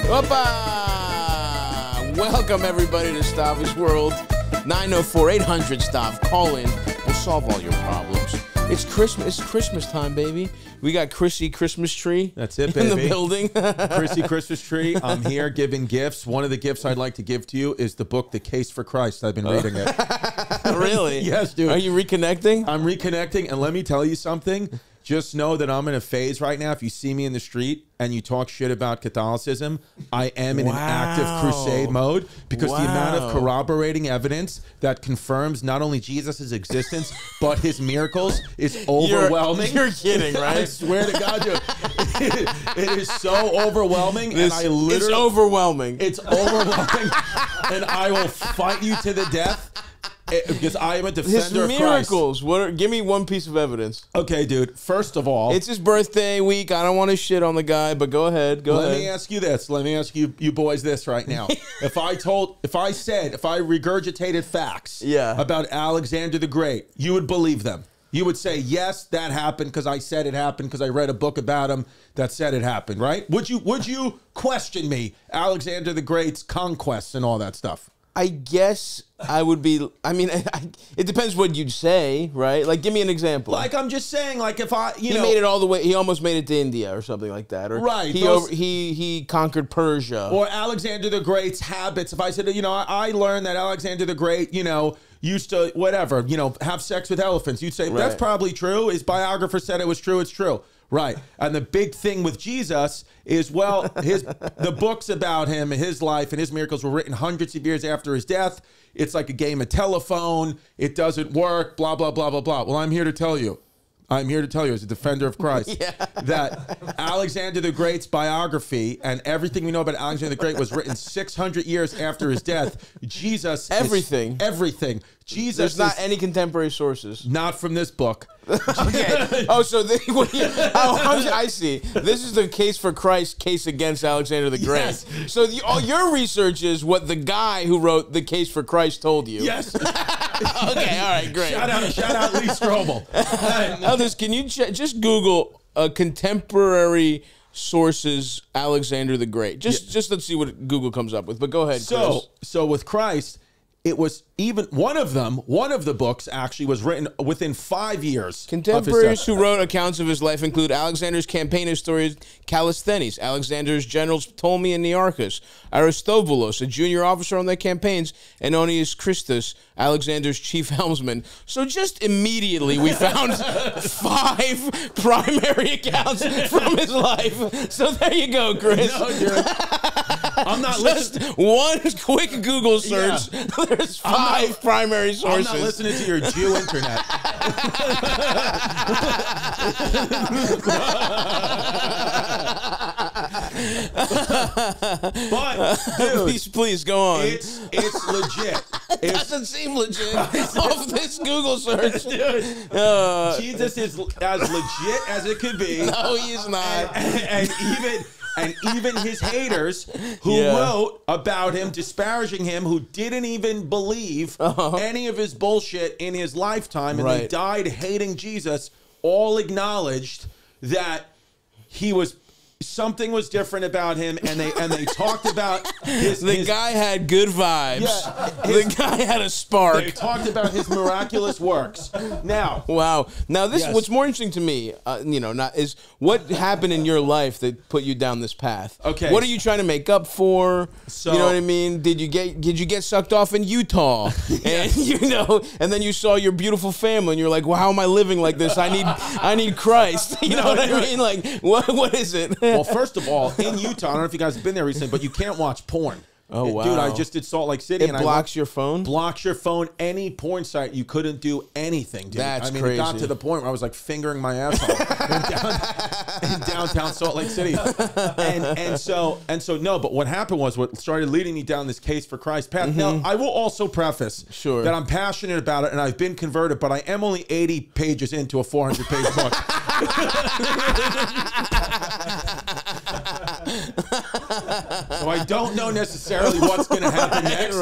Opa! Welcome everybody to Stavvy's World. 904-800-STAV. Call in. We'll solve all your problems. It's Christmas time, baby. We got Chrissy Christmas tree. That's it, baby. In the building. Chrissy Christmas tree. I'm here giving gifts. One of the gifts I'd like to give to you is the book, The Case for Christ. I've been reading it. Really? Yes, dude. Are you reconnecting? I'm reconnecting, and let me tell you something. Just know that I'm in a phase right now. If you see me in the street and you talk shit about Catholicism, I am in an active crusade mode because the amount of corroborating evidence that confirms not only Jesus' existence, but his miracles is overwhelming. You're kidding, right? I swear to God, dude. It is so overwhelming. It's overwhelming. It's overwhelming. And I will fight you to the death. Because I am a defender of Christ. His miracles. Give me one piece of evidence. Okay, dude. First of all, it's his birthday week. I don't want to shit on the guy, but go ahead. Let me ask you this. Let me ask you boys this right now. if I regurgitated facts about Alexander the Great, you would believe them. You would say, yes, that happened because I said it happened because I read a book about him that said it happened, right? Would you question me, Alexander the Great's conquests and all that stuff? I guess I would be. I mean, it depends what you'd say, right? Like, give me an example. Like, I'm just saying, like, if he made it all the way. He almost made it to India or something like that. Or right. He conquered Persia. Or Alexander the Great's habits. If I said, I learned that Alexander the Great, used to whatever, have sex with elephants. You'd say that's probably true. His biographer said it was true. It's true. Right. And the big thing with Jesus is, well, the books about him and his life and his miracles were written hundreds of years after his death. It's like a game of telephone. It doesn't work, blah, blah, blah, blah, blah. Well, I'm here to tell you as a defender of Christ that Alexander the Great's biography and everything we know about Alexander the Great was written 600 years after his death. Jesus. Everything. Jesus. There's not any contemporary sources. Not from this book. Okay. Oh, so I see. This is the case for Christ, case against Alexander the Great. Yes. So all your research is what the guy who wrote the case for Christ told you. Yes. Okay. All right. Great. Shout out Lee Strobel. Elders, can you just Google contemporary sources Alexander the Great? Just let's see what Google comes up with. But go ahead, Chris. So with Christ, it was even one of the books actually was written within 5 years. Contemporaries who wrote accounts of his life include Alexander's campaign historian Callisthenes, Alexander's generals Ptolemy and Nearchus, Aristobulus, a junior officer on their campaigns, and Onius Christus, Alexander's chief helmsman. So just immediately we found 5 primary accounts from his life. So there you go, Chris. No, dude. I'm not just one quick Google search. Yeah. There's 5 primary sources. I'm not listening to your Jew internet. But dude, please go on. It's legit. It doesn't seem legit off this Google search. Dude, Jesus is as legit as it could be. No, he's not. And even his haters who wrote about him, disparaging him, who didn't even believe any of his bullshit in his lifetime, and they died hating Jesus, all acknowledged that something was different about him, and they talked about the guy had good vibes. Yeah, the guy had a spark. They talked about his miraculous works. Now, wow. Now this what's more interesting to me, is what happened in your life that put you down this path. Okay, what are you trying to make up for? So, you know what I mean? Did you get sucked off in Utah? And and then you saw your beautiful family, and you're like, well, how am I living like this? I need Christ. You know what I mean? Like, what is it? Well, first of all, in Utah, I don't know if you guys have been there recently, but you can't watch porn. Oh, wow. Dude, I just did Salt Lake City. It blocks your phone? Blocks your phone. Any porn site, you couldn't do anything, dude. That's crazy. It got to the point where I was like fingering my asshole in downtown Salt Lake City. And so no, but what happened was what started leading me down this case for Christ path. Now, I will also preface that I'm passionate about it and I've been converted, but I am only 80 pages into a 400-page book. So I don't know necessarily what's going to happen next.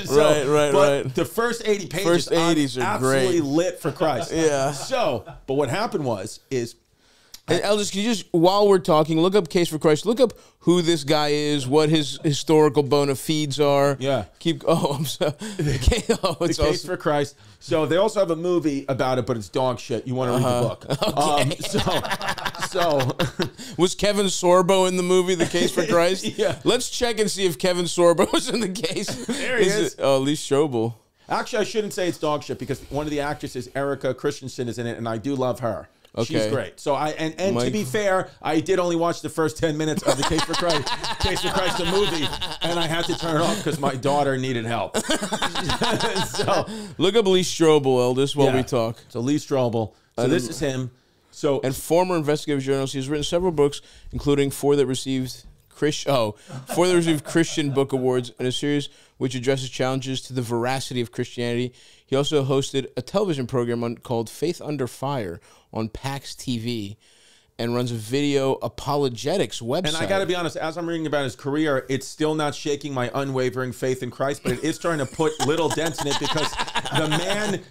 Right. But the first 80 pages, are absolutely great. lit for Christ. Yeah. So, but what happened is And Eldest, can you just, while we're talking, look up Case for Christ. Look up who this guy is, what his historical bona fides are. Yeah. I'm sorry. The Case for Christ. So they also have a movie about it, but it's dog shit. You want to read the book. Okay. Was Kevin Sorbo in the movie The Case for Christ? Yeah. Let's check and see if Kevin Sorbo was in the case. There he is. Lee Strobel. Actually, I shouldn't say it's dog shit because one of the actresses, Erica Christensen, is in it, and I do love her. Okay. She's great. So to be fair, I did only watch the first 10 minutes of the Case for Christ, the movie, and I had to turn it off because my daughter needed help. So look up Lee Strobel, Eldest, while we talk. So Lee Strobel. So this is him. So and former investigative journalist. He's written several books, including four that received Christian Book Awards, and a series which addresses challenges to the veracity of Christianity. He also hosted a television program called Faith Under Fire on PAX TV, and runs a video apologetics website. And I got to be honest, as I'm reading about his career, it's still not shaking my unwavering faith in Christ, but it is trying to put little dents in it because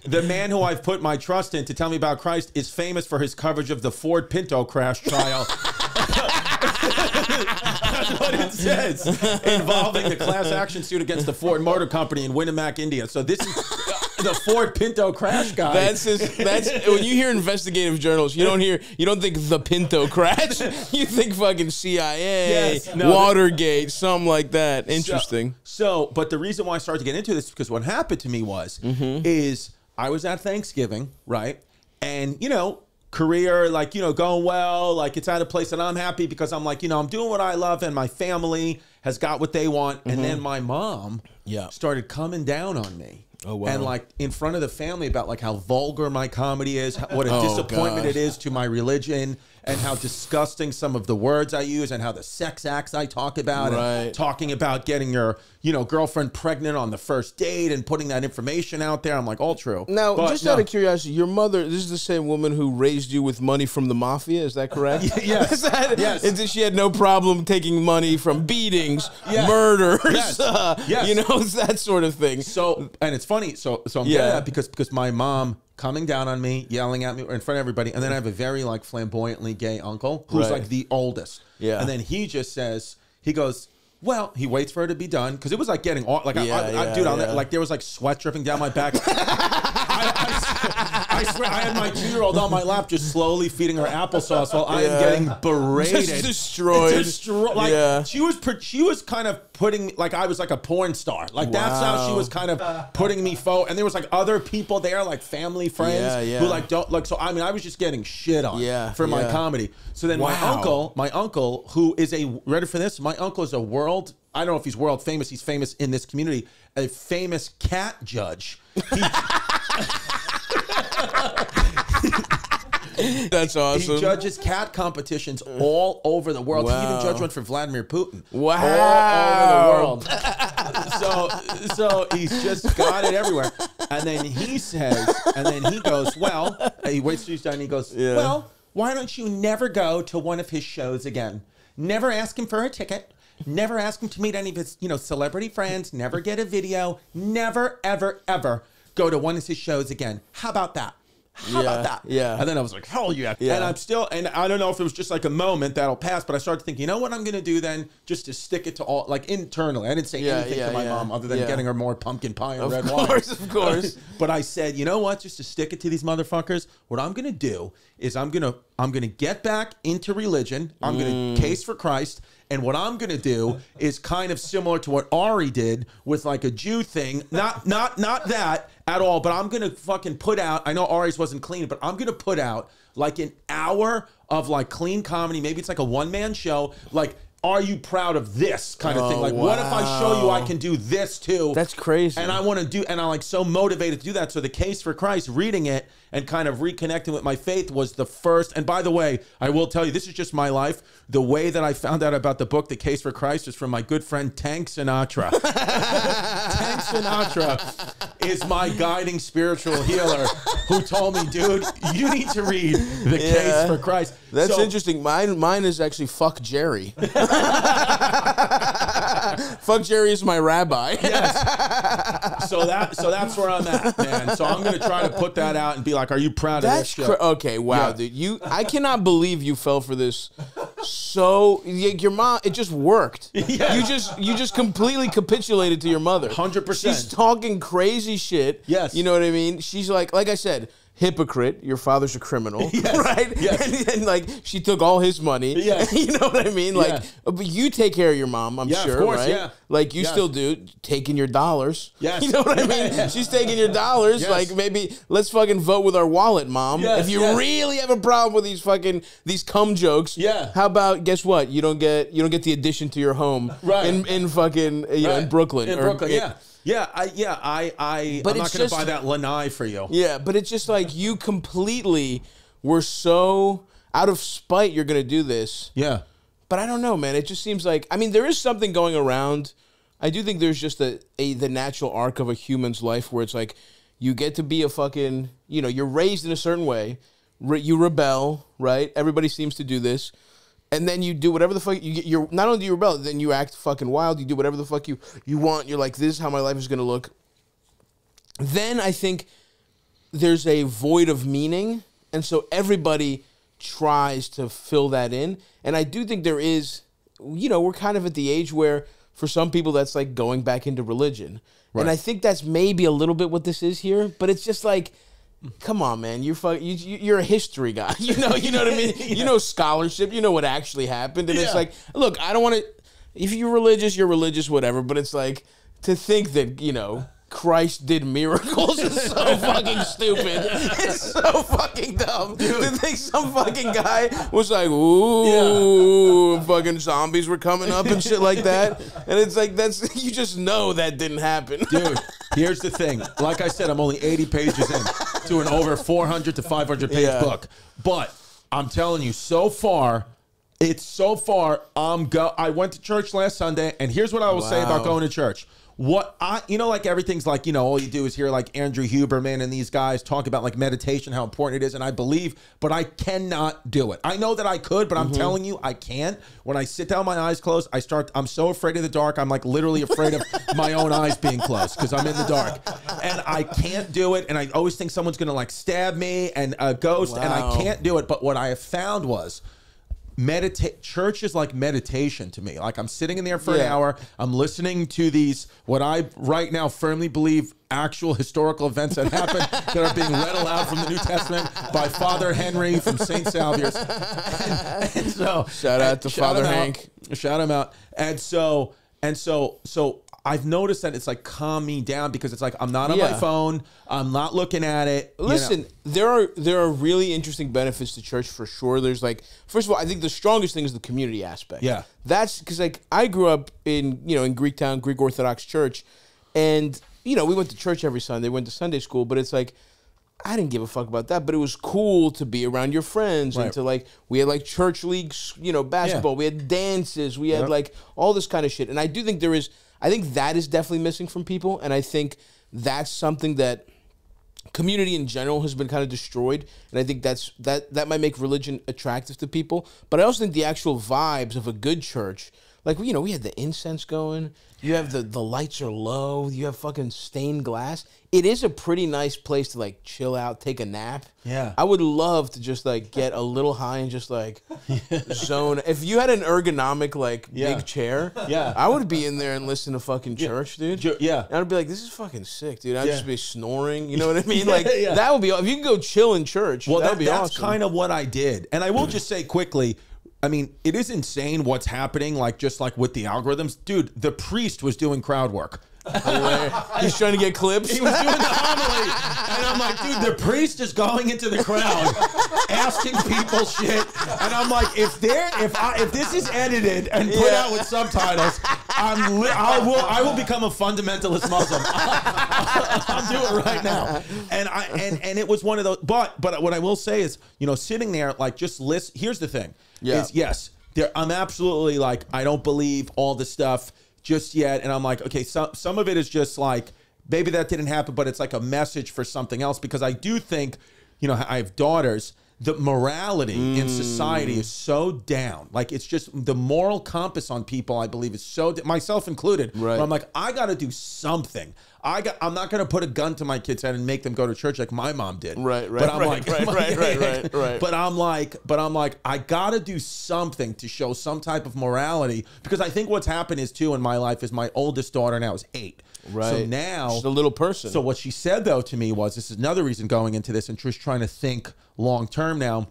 the man who I've put my trust in to tell me about Christ is famous for his coverage of the Ford Pinto crash trial. That's what it says, involving the class action suit against the Ford Motor Company in Winnemac, India. So this is the Ford Pinto crash guy. That's when you hear investigative journals, you don't think the Pinto crash. You think fucking CIA, Watergate, something like that. Interesting. But the reason why I started to get into this is because what happened to me is I was at Thanksgiving, right? And career, going well, it's at a place that I'm happy because I'm I'm doing what I love and my family has got what they want. And then my mom started coming down on me. Oh, wow. And in front of the family about how vulgar my comedy is, what a disappointment it is to my religion, and how disgusting some of the words I use, and how the sex acts I talk about, and talking about getting your girlfriend pregnant on the first date and putting that information out there. I'm all true. Now, just out of curiosity, your mother, this is the same woman who raised you with money from the mafia, is that correct? Yes. Yes. She had no problem taking money from beatings, murders, that sort of thing. So, and it's funny, so I'm getting that because my mom coming down on me, yelling at me in front of everybody, and then I have a very flamboyantly gay uncle who's the oldest. Yeah. And then he just says, he goes, well, he waits for her to be done because it was getting dude, there was sweat dripping down my back. I swear, I had my 2-year-old on my lap just slowly feeding her applesauce while I am getting berated, just destroyed. She was kind of putting me I was a porn star. That's how she was kind of putting me forward. And there was other people there, family, friends who don't So I mean, I was just getting shit on for my comedy. So then my uncle, who is ready for this? My uncle is a world. I don't know if he's world famous. He's famous in this community. A famous cat judge. That's awesome. He judges cat competitions all over the world. Wow. He even judged one for Vladimir Putin. Wow. All over the world. So he's just got it everywhere. And then he says, and then he goes, well, he waits till he's done and he goes, well, why don't you never go to one of his shows again? Never ask him for a ticket. Never ask him to meet any of his, celebrity friends. Never get a video. Never, ever, ever go to one of his shows again. How about that? How about that? Yeah. And then I was like, hell yeah. And I'm still, and I don't know if it was just a moment that'll pass, but I started thinking, you know what I'm going to do then? Just to stick it to all, internally. I didn't say anything to my mom other than getting her more pumpkin pie and red wine. Of course. But I said, you know what? Just to stick it to these motherfuckers, what I'm going to do is I'm going to get back into religion. I'm going to case for Christ. And what I'm going to do is kind of similar to what Ari did with a Jew thing. Not that at all, but I'm going to fucking put out, I know Ari's wasn't clean, but I'm going to put out an hour of clean comedy. Maybe it's a one-man show. Are you proud of this kind of thing? What if I show you I can do this too? That's crazy. And I want to do, and I'm so motivated to do that. So the Case for Christ, reading it and kind of reconnecting with my faith was the first. And by the way, I will tell you, this is just my life. The way that I found out about the book, The Case for Christ, is from my good friend Tank Sinatra. Tank Sinatra is my guiding spiritual healer who told me, dude, you need to read The Case for Christ. That's interesting. Mine is actually Fuck Jerry. Fuck Jerry is my rabbi. Yes. So that's where I'm at, man. So I'm gonna try to put that out and be like, are you proud of this shit? Okay, wow, dude. I cannot believe you fell for this. So your mom, it just worked. Yeah. You just completely capitulated to your mother. 100%. She's talking crazy shit. Yes. You know what I mean? She's like I said, hypocrite. Your father's a criminal, yes. right? Yes. And like she took all his money. Yeah. You know what I mean? Like, but you take care of your mom, I'm sure, of course, right? Yeah. Like you still do, taking your dollars. Yes. You know what I mean? Yeah. She's taking your dollars. Yes. Like maybe let's fucking vote with our wallet, mom. Yes, if you really have a problem with these cum jokes, how about guess what? You don't get the addition to your home in fucking in Brooklyn. In Brooklyn, yeah. I'm not going to buy that lanai for you. Yeah, but it's just like you completely were so out of spite you're going to do this. Yeah. But I don't know, man. It just seems like, I mean, there is something going around. I do think there's just the natural arc of a human's life where it's like you get to be a fucking, you're raised in a certain way. You rebel, right? Everybody seems to do this. And then you do whatever the fuck you're not only do you rebel, then you act fucking wild. You do whatever the fuck you want. You're like, this is how my life is going to look. Then I think there's a void of meaning. And so everybody tries to fill that in. And I do think there is, we're kind of at the age where for some people that's like going back into religion. Right. And I think that's maybe a little bit what this is here. But it's just like, come on, man. You're a history guy. You know what I mean? You know scholarship. You know what actually happened. And it's like, look, I don't want to, if you're religious, whatever. But it's like, to think that, Christ did miracles is so fucking stupid. It's so fucking dumb. Dude. To think some fucking guy was like, ooh, fucking zombies were coming up and shit like that. And it's like, you just know that didn't happen. Dude, here's the thing. Like I said, I'm only 80 pages in to an over 400 to 500 page book. But I'm telling you, so far, I went to church last Sunday, and here's what I will say about going to church. Like everything's like, all you do is hear like Andrew Huberman and these guys talk about like meditation, how important it is. And I believe, but I cannot do it. I know that I could, but I'm telling you, I can't. When I sit down, my eyes closed, I'm so afraid of the dark. I'm like literally afraid of my own eyes being closed because I'm in the dark and I can't do it. And I always think someone's going to like stab me and a ghost and I can't do it. But what I have found was, church is like meditation to me. Like I'm sitting in there for an hour. I'm listening to these, what I right now firmly believe actual historical events that happened that are being read aloud from the New Testament by Father Henry from St. Saviour's. And so shout out to Father Hank. Shout him out. And so I've noticed that it's like calm me down because it's like I'm not on my phone. I'm not looking at it. Listen, there are really interesting benefits to church for sure. There's like, first of all, I think the strongest thing is the community aspect. Yeah, that's because like I grew up in in Greektown, Greek Orthodox Church, and we went to church every Sunday. Went to Sunday school, but it's like I didn't give a fuck about that. But it was cool to be around your friends and to like we had like church leagues, basketball. We had dances. We had like all this kind of shit. And I do think I think that is definitely missing from people, and I think that's something that community in general has been kind of destroyed, and I think that might make religion attractive to people. But I also think the actual vibes of a good church, like we had the incense going, you have the lights are low, you have fucking stained glass. It is a pretty nice place to like chill out, take a nap. Yeah, I would love to just like get a little high and just like zone. If you had an ergonomic like big chair, I would be in there and listen to fucking church, dude. Yeah, and I'd be like, this is fucking sick, dude. I'd just be snoring. You know what I mean? Like that would be if you can go chill in church. Well, that'd be awesome. That's kind of what I did, and I will just say quickly. I mean, it is insane what's happening, like just like with the algorithms. Dude, the priest was doing crowd work. He's trying to get clips. He was doing the homily. And I'm like, dude, the priest is going into the crowd asking people shit. And I'm like, if this is edited and put out with subtitles, I will become a fundamentalist Muslim. I'll do it right now. And it was one of those. But what I will say is, sitting there, like, just listen. Here's the thing. Is yes, I'm absolutely like, I don't believe all the stuff just yet. And I'm like, okay, some of it is just like, maybe that didn't happen, but it's like a message for something else. Because I do think, I have daughters the morality in society is so down. Like, it's just the moral compass on people, I believe, is so, myself included. Right. Where I'm like, I got to do something. I'm not going to put a gun to my kid's head and make them go to church like my mom did. Right. But I'm right. But I'm like, I got to do something to show some type of morality, because I think what's happened is too in my life is my oldest daughter now is 8. Right. So now she's a little person. So what she said though to me was, this is another reason going into this and just trying to think long term now,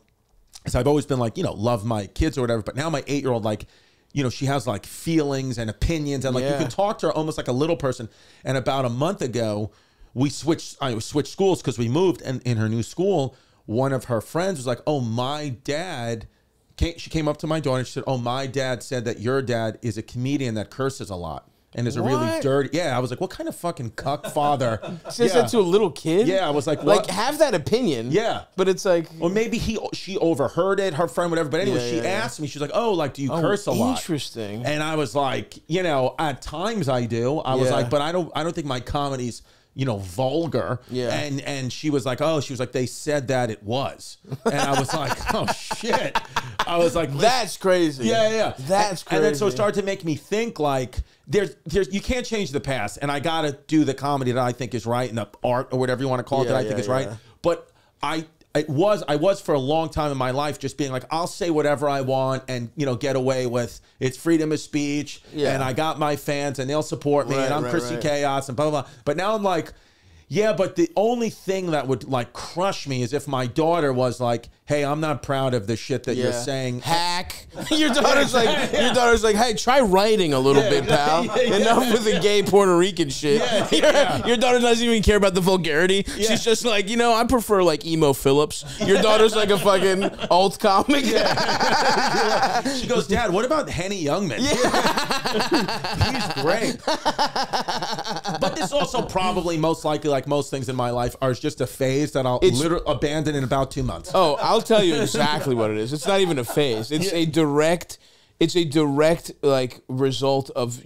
is I've always been like, love my kids or whatever, but now my 8-year-old, like, she has like feelings and opinions, and like you can talk to her almost like a little person. And about a month ago, I switched schools because we moved, and in her new school, one of her friends was like, "Oh, my dad." She came up to my daughter and she said, "Oh, my dad said that your dad is a comedian that curses a lot and is a really dirty." Yeah, I was like, what kind of fucking cuck father says that to a little kid? Yeah, I was like, what? Like, have that opinion. Yeah, but it's like, or maybe she overheard it, her friend, whatever. But anyway, she asked me, she's like, "Oh, like, do you curse a lot?" Interesting. And I was like, at times I do. I was like, but I don't think my comedy's vulgar. Yeah. And she was like, they said that it was. And I was like, oh shit. I was like, that's crazy. Yeah. That's crazy. And then so it started to make me think like, there's you can't change the past, and I gotta do the comedy that I think is right, and the art or whatever you want to call it that I think is right. But I was for a long time in my life just being like, I'll say whatever I want and get away with, it's freedom of speech, and I got my fans and they'll support me, and I'm Chrissy Chaos and blah blah blah. But now I'm like, yeah, but the only thing that would like crush me is if my daughter was like, "Hey, I'm not proud of the shit that you're saying." Hack. Your daughter's like, "Hey, try writing a little bit, pal. Enough with the gay Puerto Rican shit." Your daughter doesn't even care about the vulgarity. She's just like, I prefer like emo Phillips. Your daughter's like a fucking alt comic. She goes, "Dad, what about Henny Youngman?" He's great. But this also probably most likely, like most things in my life, are just a phase that I'll literally abandon in about 2 months. Oh, I'll tell you exactly what it is. It's not even a phase. It's a direct like result of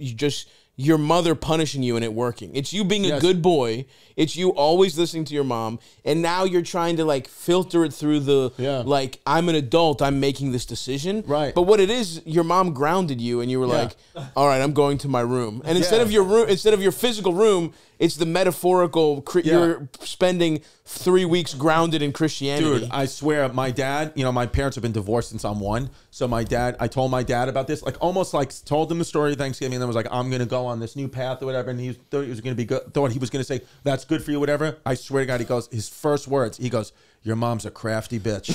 your mother punishing you and it working. It's you being a good boy. It's you always listening to your mom, and now you're trying to like filter it through the like, I'm an adult, I'm making this decision. Right. But what it is, your mom grounded you, and you were like, all right, I'm going to my room. And instead of your physical room, it's the metaphorical. You're spending 3 weeks grounded in Christianity. Dude, I swear, my dad, my parents have been divorced since I'm 1. So I told my dad about this, like almost like told him the story of Thanksgiving, and then was like, I'm going to go on this new path or whatever. And he thought he was going to be good, thought he was going to say, that's good for you, whatever. I swear to God, he goes, his first words, he goes, "Your mom's a crafty bitch."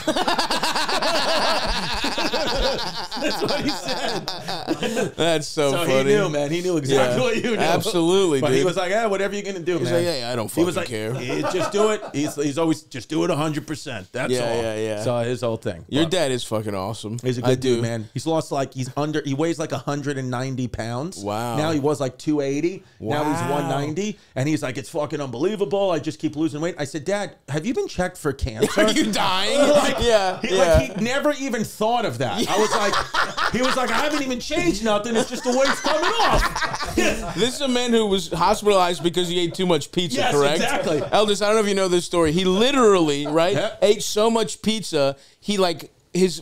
That's what he said. That's so funny. He knew, man. He knew exactly what you knew. Absolutely, but dude. He was like, "Yeah, whatever you're gonna do, He's man." Like, "Yeah, I don't fucking care. Just do it." He's always just do it 100%. That's all. Yeah. So his whole thing. Your dad is fucking awesome. He's a good dude, man. He's lost like he weighs like 190 pounds. Wow. Now he was like 280. Wow. Now he's 190, and he's like, "It's fucking unbelievable. I just keep losing weight." I said, "Dad, have you been checked for cancer? Are you dying?" He never even thought of that. I was like, he was like, "I haven't even changed nothing. It's just the weight's coming off." This is a man who was hospitalized because he ate too much pizza, correct? Exactly. Eldest, I don't know if you know this story. He literally, ate so much pizza, he like,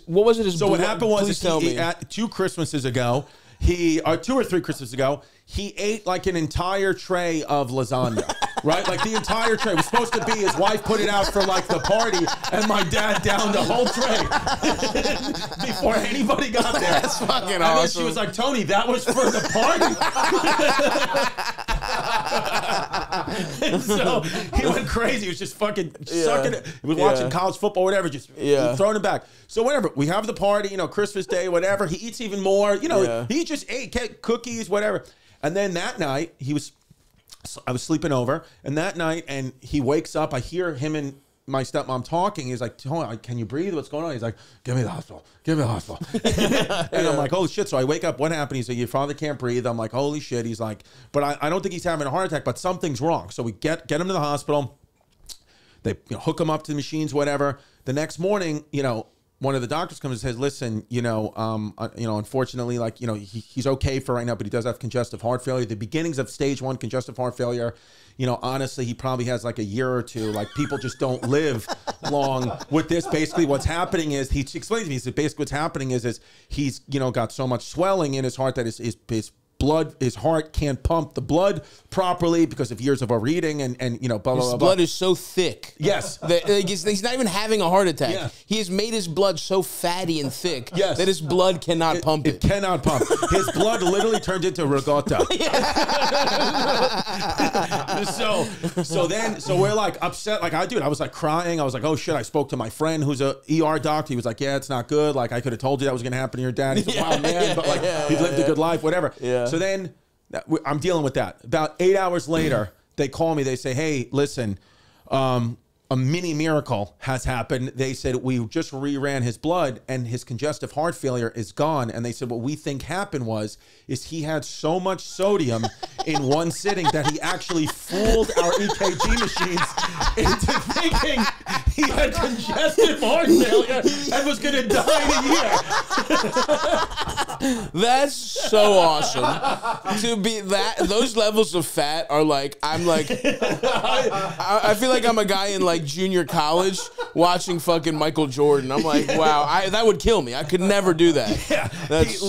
what was it? So what happened was, at 2 Christmases ago, 2 or 3 Christmases ago, he ate like an entire tray of lasagna, right? Like the entire tray. It was supposed to be, his wife put it out for like the party, and my dad downed the whole tray before anybody got there. That's fucking awesome. And then she was like, "Tony, that was for the party." And so he went crazy. He was just fucking sucking it. He was watching college football, whatever, just throwing it back. So whatever, we have the party, Christmas Day, whatever. He eats even more, he just ate cookies, whatever. And then that night, I was sleeping over, and that night, and he wakes up, I hear him and my stepmom talking. He's like, "Tony, can you breathe? What's going on?" He's like, "Give me the hospital. Give me the hospital." And I'm like, "Holy shit." So I wake up, what happened? He's like, "Your father can't breathe." I'm like, "Holy shit." He's like, "But I don't think he's having a heart attack, but something's wrong." So we get him to the hospital. They hook him up to the machines, whatever. The next morning, one of the doctors comes and says, listen, unfortunately, like, he's okay for right now, but he does have congestive heart failure. The beginnings of stage 1 congestive heart failure, honestly, he probably has like a year or two. Like, people just don't live long with this. Basically, what's happening is, he explains to me, he said, basically what's happening is he's, got so much swelling in his heart that his blood, his heart can't pump the blood properly because of years of overeating and blah, blah, blah. His blood is so thick. Yes. That he's not even having a heart attack. Yeah. He has made his blood so fatty and thick yes. that his blood cannot pump it. It cannot pump. His blood literally turned into regatta. So we're like upset. Like, I was like crying. I was like, oh shit. I spoke to my friend who's a ER doctor. He was like, yeah, it's not good. Like, I could have told you that was going to happen to your dad. He's a wild man, but like, he lived a good life, whatever. Yeah. So then I'm dealing with that. About 8 hours later, they call me. They say, hey, listen, a mini miracle has happened. They said, we just reran his blood and his congestive heart failure is gone. And they said, what we think happened is he had so much sodium in one sitting that he actually fooled our EKG machines into thinking he had congestive heart failure and was going to die in a year. That's so awesome. To be those levels of fat are like, I'm like, I feel like I'm a guy in like junior college watching fucking Michael Jordan. I'm like, wow, that would kill me. I could never do that. Yeah, That's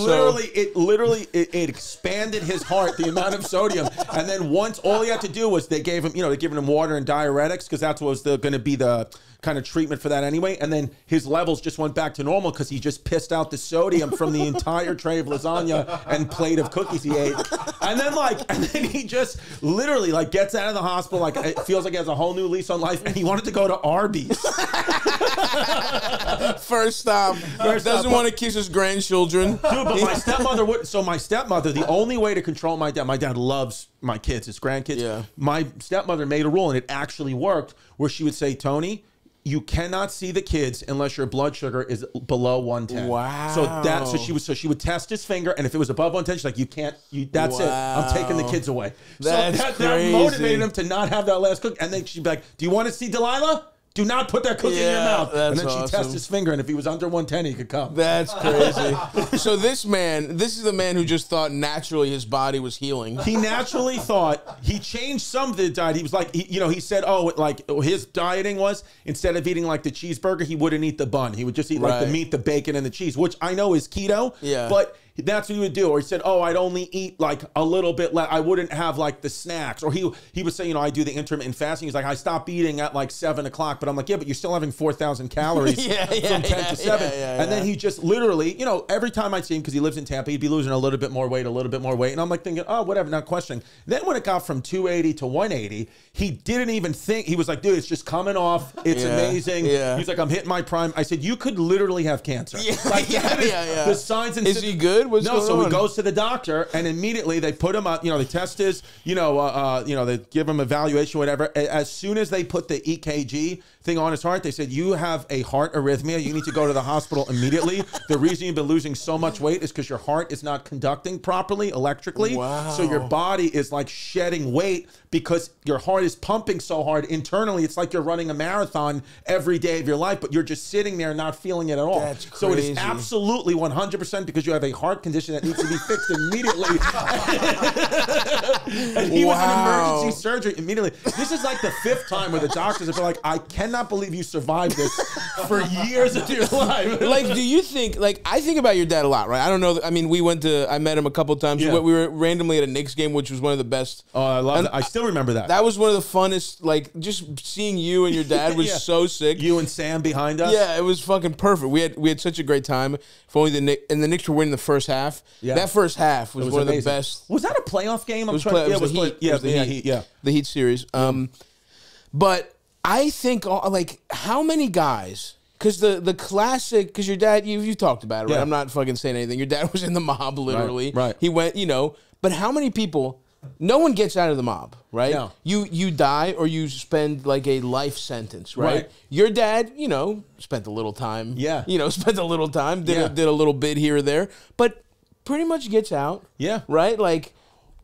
it expanded his heart, the amount of sodium, and then once all he had to do was they gave him, they're giving him water and diuretics because that's what was going to be the kind of treatment for that anyway. And then his levels just went back to normal because he just pissed out the sodium from the entire tray of lasagna and plate of cookies he ate. And then he just literally like gets out of the hospital, like it feels like he has a whole new lease on life, and he wanted to go to Arby's. First stop. Doesn't want to kiss his grandchildren. Dude, but my stepmother would. So my stepmother, the only way to control my dad loves my kids, his grandkids. Yeah. My stepmother made a rule, and it actually worked, where she would say, Tony, you cannot see the kids unless your blood sugar is below 110. Wow. So she would test his finger, and if it was above 110, she's like, that's it. I'm taking the kids away. That's so that motivated him to not have that last cookie. And then she'd be like, do you want to see Delilah? Do not put that cookie in your mouth. And then she'd test his finger, and if he was under 110, he could come. That's crazy. So this is the man who just thought naturally his body was healing. He naturally thought, he changed some of the diet. He was like, he said, his dieting was, instead of eating like the cheeseburger, he wouldn't eat the bun. He would just eat like the meat, the bacon, and the cheese, which I know is keto. Yeah. But that's what he would do. Or he said, I'd only eat like a little bit less. I wouldn't have like the snacks. Or he would say, I do the intermittent fasting. He's like, I stop eating at like 7 o'clock. But I'm like, yeah, but you're still having 4,000 calories from 10 to 7. And then he just literally, every time I'd see him, because he lives in Tampa, he'd be losing a little bit more weight. And I'm like thinking, whatever, not questioning. Then when it got from 280 to 180, he didn't even think. He was like, dude, it's just coming off. It's amazing. Yeah. He's like, I'm hitting my prime. I said, you could literally have cancer. The signs and is he good? What's going on? He goes to the doctor, and immediately they put him up. They test his, they give him evaluation, whatever. As soon as they put the EKG thing on his heart, they said, you have a heart arrhythmia. You need to go to the hospital immediately. The reason you've been losing so much weight is because your heart is not conducting properly electrically. Wow. So your body is like shedding weight because your heart is pumping so hard internally. It's like you're running a marathon every day of your life, but you're just sitting there not feeling it at all. That's crazy. So it is absolutely 100% because you have a heart condition that needs to be fixed immediately. And he was in emergency surgery immediately. This is like the 5th time where the doctors have been like, I cannot believe you survived this for years of your life. Like, do you think, like, I think about your dad a lot, right? I don't know. I mean, I met him a couple times. Yeah. We were randomly at a Knicks game, which was one of the best. Oh, I love that. I still remember that. That was one of the funnest, like, just seeing you and your dad was so sick. You and Sam behind us? Yeah, it was fucking perfect. We had such a great time. If only the Knicks were winning the first half. Yeah. That first half was one of the best. Was that a playoff game? It was the Heat. Yeah, the Heat series. But I think, like, how many guys, because the classic, because your dad, you talked about it, right? I'm not fucking saying anything. Your dad was in the mob, literally. Right. He went, but how many people, no one gets out of the mob, right? No. You die or you spend like a life sentence, right? Your dad, spent a little time. Yeah. Spent a little time, did a little bit here or there, but pretty much gets out. Yeah. Right? Like,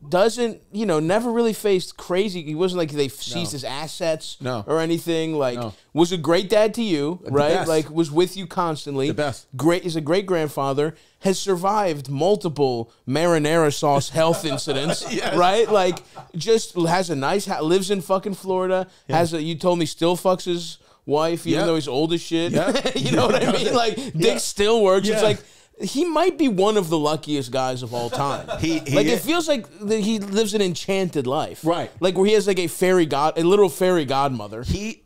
doesn't, you know, never really faced crazy. He wasn't like they seized his assets or anything. Like, was a great dad to you, right? Best. Like, was with you constantly. The best. Great. Is a great grandfather. Has survived multiple marinara sauce health incidents, right? Like, just has a nice house, lives in fucking Florida. Has a, you told me, still fucks his wife, even though he's old as shit. You know what I mean? Like, dick still works. It's like, he might be one of the luckiest guys of all time. It feels like he lives an enchanted life, right? Like where he has like a literal fairy godmother. He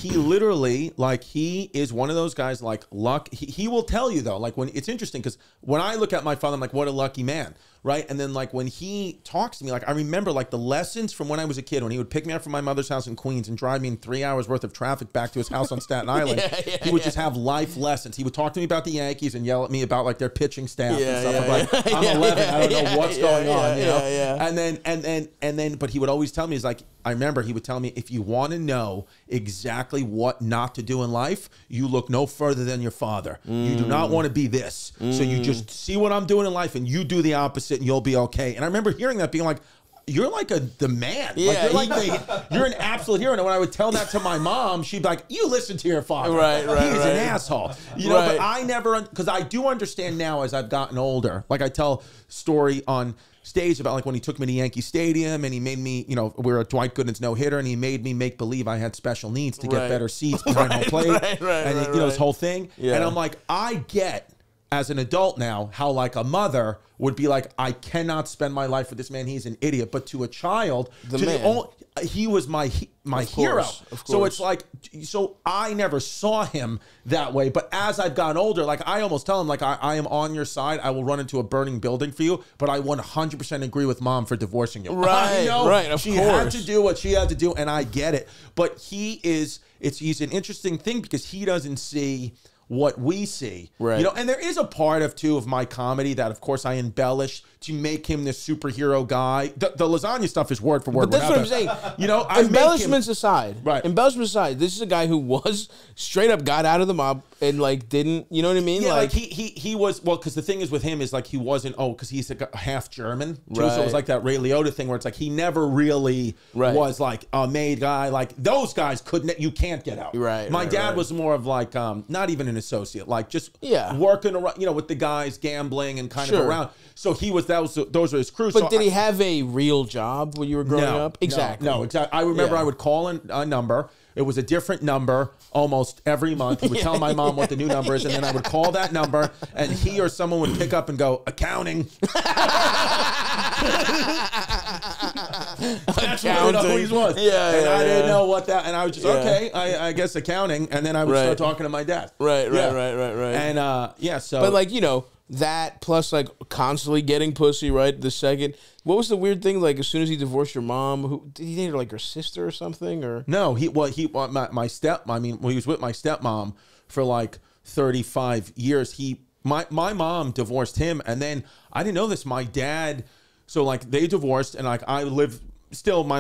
literally, like, he is one of those guys, like, luck. He will tell you though, like, when it's interesting because when I look at my father, I'm like, what a lucky man. Right. And then like when he talks to me, like I remember like the lessons from when I was a kid, when he would pick me up from my mother's house in Queens and drive me in 3 hours worth of traffic back to his house on Staten Island. He would just have life lessons. He would talk to me about the Yankees and yell at me about like their pitching staff and stuff. I'm like, I'm 11. I don't know what's going on, you know? And then, but he would always tell me, he's like, I remember he would tell me, if you want to know exactly what not to do in life, you look no further than your father. You do not want to be this. So you just see what I'm doing in life and you do the opposite and you'll be okay. And I remember hearing that, being like, you're like the man. Like you're an absolute hero. And when I would tell that to my mom, she'd be like, you listen to your father. He's an asshole. You know, but I never, because I do understand now as I've gotten older. Like I tell story on stage about like when he took me to Yankee Stadium and he made me, you know, we're a Dwight Gooden's no-hitter and he made me make believe I had special needs to get better seats behind home plate. And you know, this whole thing. And I'm like, I get as an adult now how like a mother would be like, I cannot spend my life with this man. He's an idiot. But to a child, he was my hero. So it's like, so I never saw him that way. But as I've gotten older, like I almost tell him, like, I am on your side. I will run into a burning building for you. But I 100% agree with mom for divorcing you. Right, right. She had to do what she had to do, and I get it. But he's an interesting thing because he doesn't see what we see, you know, and there is a part of my comedy that, of course, I embellish to make him this superhero guy. The lasagna stuff is word for word. But that's what I'm saying. You know, embellishments aside, embellishments aside, this is a guy who was straight up got out of the mob and like didn't, you know what I mean? Yeah, like he was, well, because the thing is with him is like he wasn't, because he's like half German too, so it was like that Ray Liotta thing where it's like he never really was like a made guy. Like those guys you can't get out. My dad was more of like not even an associate, like just working around, you know, with the guys gambling and kind of around. So those were his crew. But did he have a real job when you were growing up? Exactly. No, exactly. I remember I would call a number. It was a different number almost every month. He would tell my mom what the new number is, and then I would call that number, and he or someone would pick up and go, accounting. That's what it always was. And I didn't know what that, and I was just, okay, I guess accounting, and then I would start talking to my dad. Right. And, so. But, like, you know, that plus, like, constantly getting pussy, right? The second. What was the weird thing? Like, as soon as he divorced your mom, who did he date her, like her sister or something? Or no, he when he was with my stepmom for like 35 years. My mom divorced him, and then I didn't know this. My dad, so like they divorced, and like my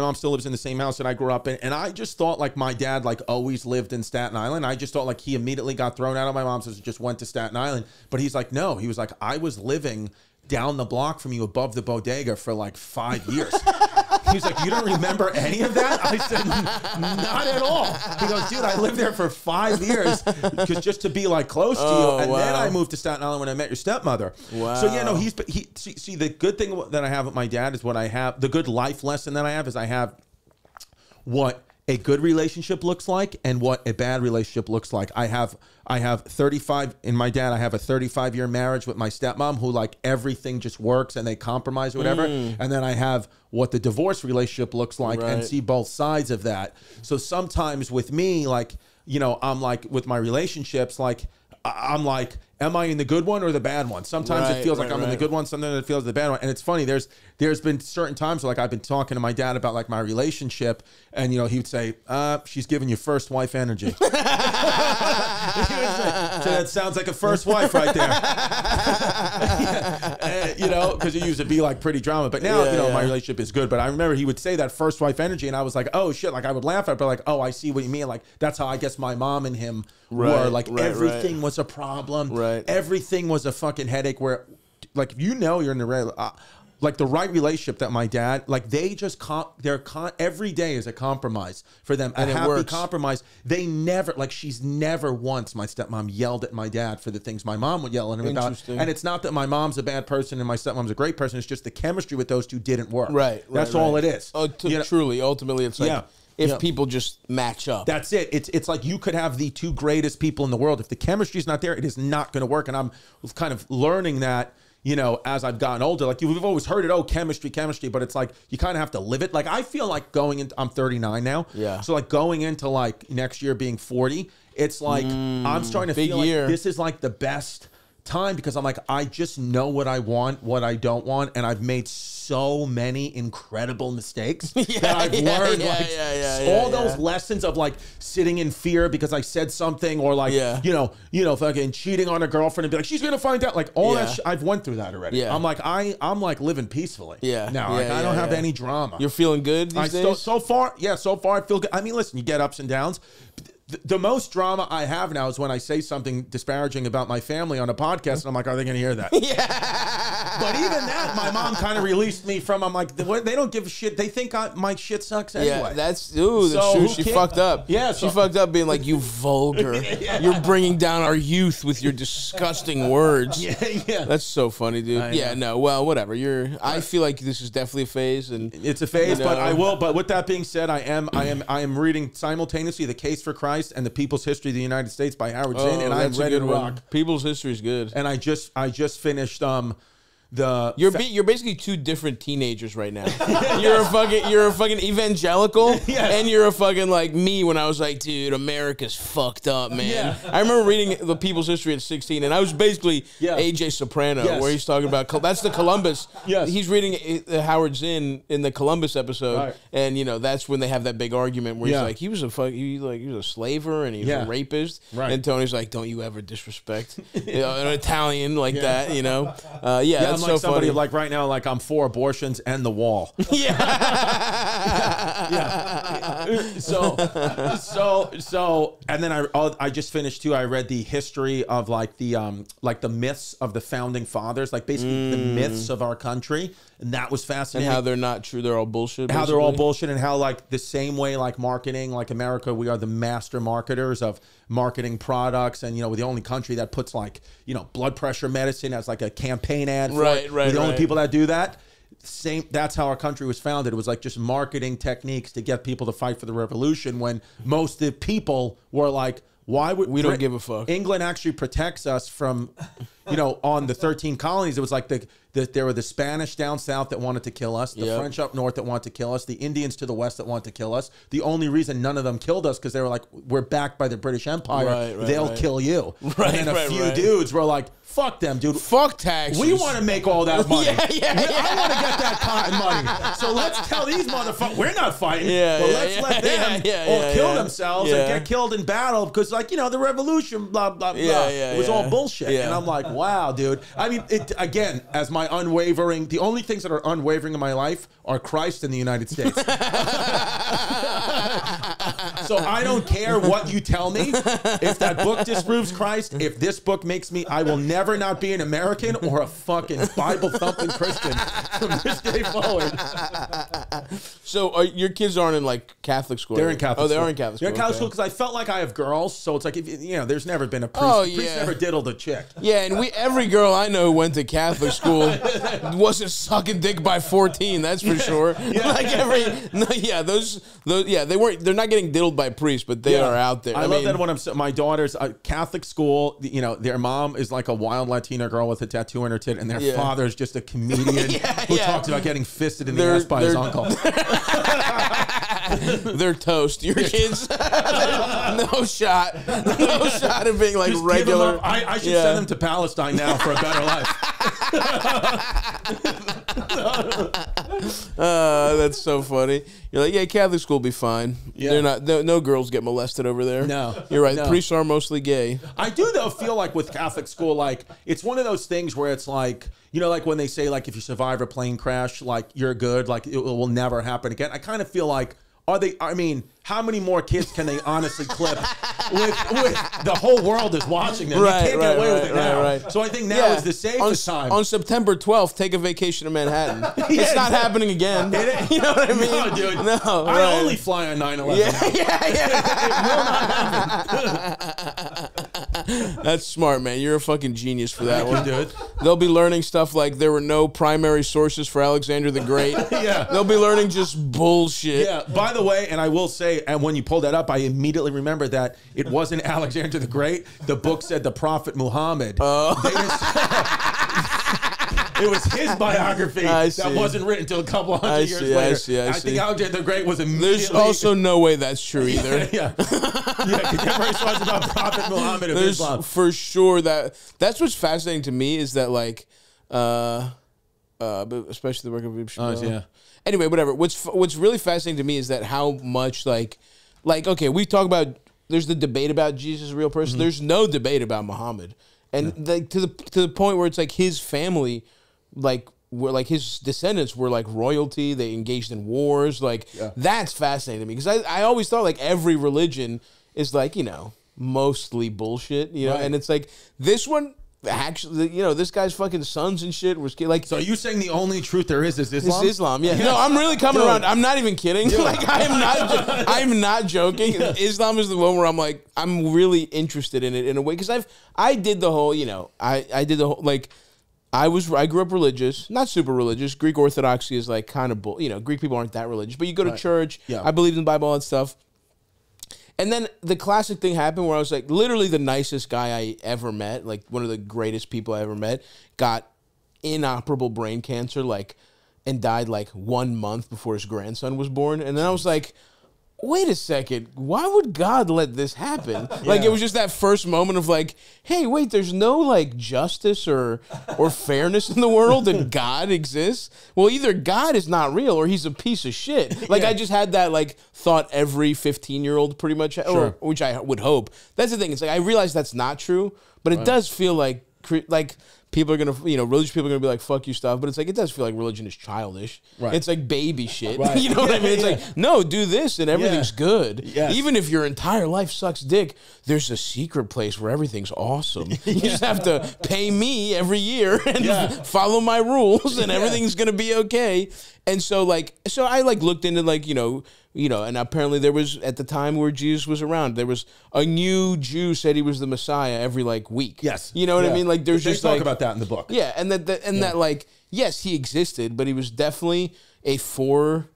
mom still lives in the same house that I grew up in, and I just thought like my dad like always lived in Staten Island. I just thought like he immediately got thrown out of my mom's house and just went to Staten Island. But he's like, no, he was like, I was living down the block from you above the bodega for like 5 years. He's like, you don't remember any of that? I said, not at all. He goes, dude, I lived there for 5 years just to be like close to you. And then I moved to Staten Island when I met your stepmother. Wow. So yeah, no, see, the good thing that I have with my dad is the good life lesson that I have is I have what a good relationship looks like and what a bad relationship looks like. I have 35 in my dad. I have a 35-year marriage with my stepmom who like everything just works and they compromise or whatever. And then I have what the divorce relationship looks like and see both sides of that. So sometimes with me, like, you know, I'm like with my relationships, like I'm like, am I in the good one or the bad one? Sometimes it feels like I'm in the good one. Sometimes it feels the bad one. And it's funny. There's been certain times where like I've been talking to my dad about like my relationship, and you know he would say, "She's giving you first wife energy." He would say, so that sounds like a first wife right there. You know, because it used to be like pretty drama, but now you know my relationship is good. But I remember he would say that first wife energy, and I was like, oh shit! Like I would laugh at it, but like, oh, I see what you mean. Like that's how I guess my mom and him were. Like everything was a problem. Everything was a fucking headache where, like, if you know you're in the like the right relationship that my dad, like they just, every day is a compromise for them. A happy compromise. They never, like she's never once, my stepmom yelled at my dad for the things my mom would yell at him about. And it's not that my mom's a bad person and my stepmom's a great person. It's just the chemistry with those two didn't work. Right. That's all it is. Oh, truly, ultimately, it's like if people just match up. That's it. It's like you could have the two greatest people in the world. If the chemistry's not there, it is not going to work. And I'm kind of learning that, you know, as I've gotten older. Like we've always heard it, oh, chemistry, but it's like you kind of have to live it. Like I feel like going into, I'm 39 now. Yeah. So like going into like next year being 40, it's like I'm starting to feel like this is like the best time because I'm like, I just know what I want, what I don't want. And I've made so many incredible mistakes that I've learned all those lessons of like sitting in fear because I said something or like, you know, fucking cheating on a girlfriend and be like, she's going to find out, like all that I've went through that already. I'm like, I'm like living peacefully. Now, like I don't have any drama. You're feeling good these days? So far I feel good. I mean, listen, you get ups and downs. The most drama I have now is when I say something disparaging about my family on a podcast, and I'm like, are they going to hear that? But even that, my mom kind of released me from. I'm like, they don't give a shit. They think my shit sucks anyway. Yeah, that's true. She fucked up. Yeah, she fucked up being like, you vulgar. You're bringing down our youth with your disgusting words. That's so funny, dude. No, well, whatever. I feel like this is definitely a phase, and it's a phase. You know, but I will. But with that being said, I am reading simultaneously The Case for Christ and The People's History of the United States by Howard Zinn, and I'm ready to rock. People's History is good. And I just finished You're basically two different teenagers right now. You're a fucking evangelical, and you're a fucking like me when I was like, dude, America's fucked up, man. I remember reading The People's History at 16, and I was basically AJ Soprano, where he's talking about that's the Columbus. He's reading Howard Zinn in the Columbus episode, and you know that's when they have that big argument where he's like, he was a slaver and he was a rapist, and Tony's like, don't you ever disrespect an Italian like that, you know? I'm like so somebody funny. Like right now, like I'm for abortions and the wall. So, and then I just finished too. I read the history of like the myths of the founding fathers, like basically the myths of our country, and that was fascinating. And how they're not true, they're all bullshit. How they're all bullshit, and how like the same way like marketing, like America, we are the master marketers of marketing products, and you know we're the only country that puts like blood pressure medicine as like a campaign ad. We're the only people that do that. That's how our country was founded. It was like just marketing techniques to get people to fight for the revolution, when most of the people were like, why would we don't give a fuck? England actually protects us from, on the 13 colonies. It was like there were the Spanish down south that wanted to kill us, the French up north that wanted to kill us, the Indians to the west that wanted to kill us. The only reason none of them killed us because they were like, we're backed by the British Empire. They'll kill you. And then a few dudes were like, fuck them, dude. Fuck taxes. We want to make all that money. I want to get that cotton money. So let's tell these motherfuckers, we're not fighting. But let's let them all kill themselves and get killed in battle because, like, the revolution, blah, blah, blah. It was all bullshit. And I'm like, wow, dude. I mean, again, as my unwavering, the only things that are unwavering in my life are Christ and the United States. So I don't care what you tell me. If that book disproves Christ, if this book makes me, I will never not be an American or a fucking Bible-thumping Christian from this day forward. So your kids aren't in like Catholic school? They're in Catholic school. Oh, they are in Catholic school. They're in Catholic school because I felt like I have girls. So it's like, there's never been a priest. The priest never diddled a chick. Yeah, and every girl I know who went to Catholic school wasn't sucking dick by 14. That's for sure. Like they're not getting diddled by priests, but they are out there. I love that when my daughter's Catholic school. Their mom is like a wild Latina girl with a tattoo on her tit, and their father is just a comedian who talks about getting fisted in the ass by his uncle. They're toast. Your kids, no shot of being like just regular. I should send them to Palestine now for a better life. That's so funny. You're like, Catholic school will be fine. They're not. No girls get molested over there. No, you're right. No. Priests are mostly gay. I do though feel like with Catholic school, like it's one of those things where it's like, like when they say like if you survive a plane crash, like you're good, like it will never happen again. I kind of feel like Are they? I mean, how many more kids can they honestly clip with the whole world is watching them? Right, you can't get away with it now. Right. So I think now is the safest time. On September 12th, take a vacation to Manhattan. It's not happening again. You know what I mean? No, dude. No, I only fly on 9/11. It will not happen. That's smart, man. You're a fucking genius for that one. Dude. They'll be learning stuff like there were no primary sources for Alexander the Great. Yeah. They'll be learning just bullshit. Yeah. By the way, and I will say, and when you pulled that up, I immediately remembered that it wasn't Alexander the Great. The book said the Prophet Muhammad. It was his biography that wasn't written until a couple hundred years later. I think Alexander the Great was immediately... There's also no way that's true either. Yeah. Contemporary sources about Prophet Muhammad of Islam. For sure that's what's fascinating to me is that like, especially the work of Ibn Shimon. Yeah. Anyway, whatever. What's really fascinating to me is that how much like okay, we talk about there's the debate about Jesus, a real person. There's no debate about Muhammad, and like to the point where it's like his family, like were like his descendants were like royalty. They engaged in wars. Like that's fascinating to me because I always thought like every religion is like mostly bullshit. And it's like this one. Actually, this guy's fucking sons and shit was like. So are you saying the only truth there is Islam? It's Islam, yeah. No, I'm really coming around. I'm not even kidding. Like I'm not joking. Islam is the one where I'm like, I'm really interested in it in a way because I did the whole, I did the whole like. I grew up religious, not super religious. Greek Orthodoxy is like kind of Greek people aren't that religious, but you go to church. Yeah. I believe in the Bible, all that stuff. And then the classic thing happened where I was like, literally the nicest guy I ever met, like one of the greatest people I ever met, got inoperable brain cancer, like, and died like 1 month before his grandson was born. And then I was like, wait a second, why would God let this happen? Like, it was just that first moment of like, hey, wait, there's no like justice or fairness in the world and God exists. Well, either God is not real or he's a piece of shit. Like, I just had that like thought every 15-year-old pretty much, or, which I would hope. That's the thing. It's like, I realize that's not true, but it does feel like people are going to, religious people are going to be like, fuck you, stuff. But it's like, it does feel like religion is childish. Right. It's like baby shit. Right. You know what I mean? It's like, no, do this and everything's good. Yes. Even if your entire life sucks dick, there's a secret place where everything's awesome. You just have to pay me every year and follow my rules and everything's going to be okay. And so I looked into and apparently there was, at the time where Jesus was around, there was a new Jew said he was the Messiah every week. Yes. You know what I mean? Like there's just talk about that in the book. Yeah, and that like, yes, he existed, but he was definitely a four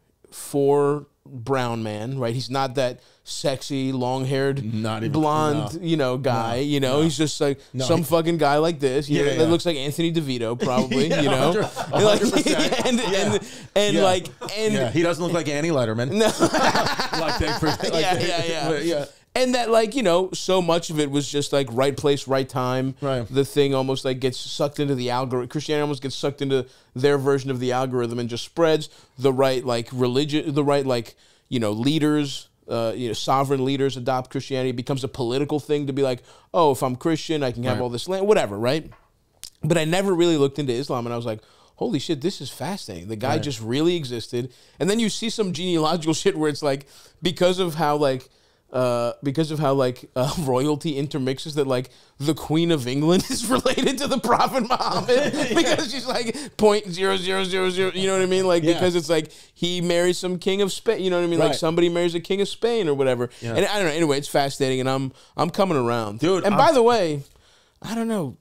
brown man, right? He's not that sexy, long-haired, blonde, guy. He's just like some fucking guy like this. That looks like Anthony DeVito, probably. 100%. And he doesn't look like Annie Letterman. No. And that, so much of it was just like right place, right time. Right. The thing almost like gets sucked into the algorithm. Christianity almost gets sucked into their version of the algorithm and just spreads. The right religion, the right leaders, sovereign leaders adopt Christianity. It becomes a political thing to be like, oh, if I'm Christian, I can have all this land, whatever, right? But I never really looked into Islam, and I was like, holy shit, this is fascinating. The guy just really existed. And then you see some genealogical shit where it's like, because of how royalty intermixes, that the Queen of England is related to the Prophet Muhammad because she's like 0.0000, you know what I mean? Because it's like he marries some king of Spain, you know what I mean? Like somebody marries a king of Spain or whatever. Yeah. And I don't know. Anyway, it's fascinating, and I'm coming around, dude. And by the way, I don't know.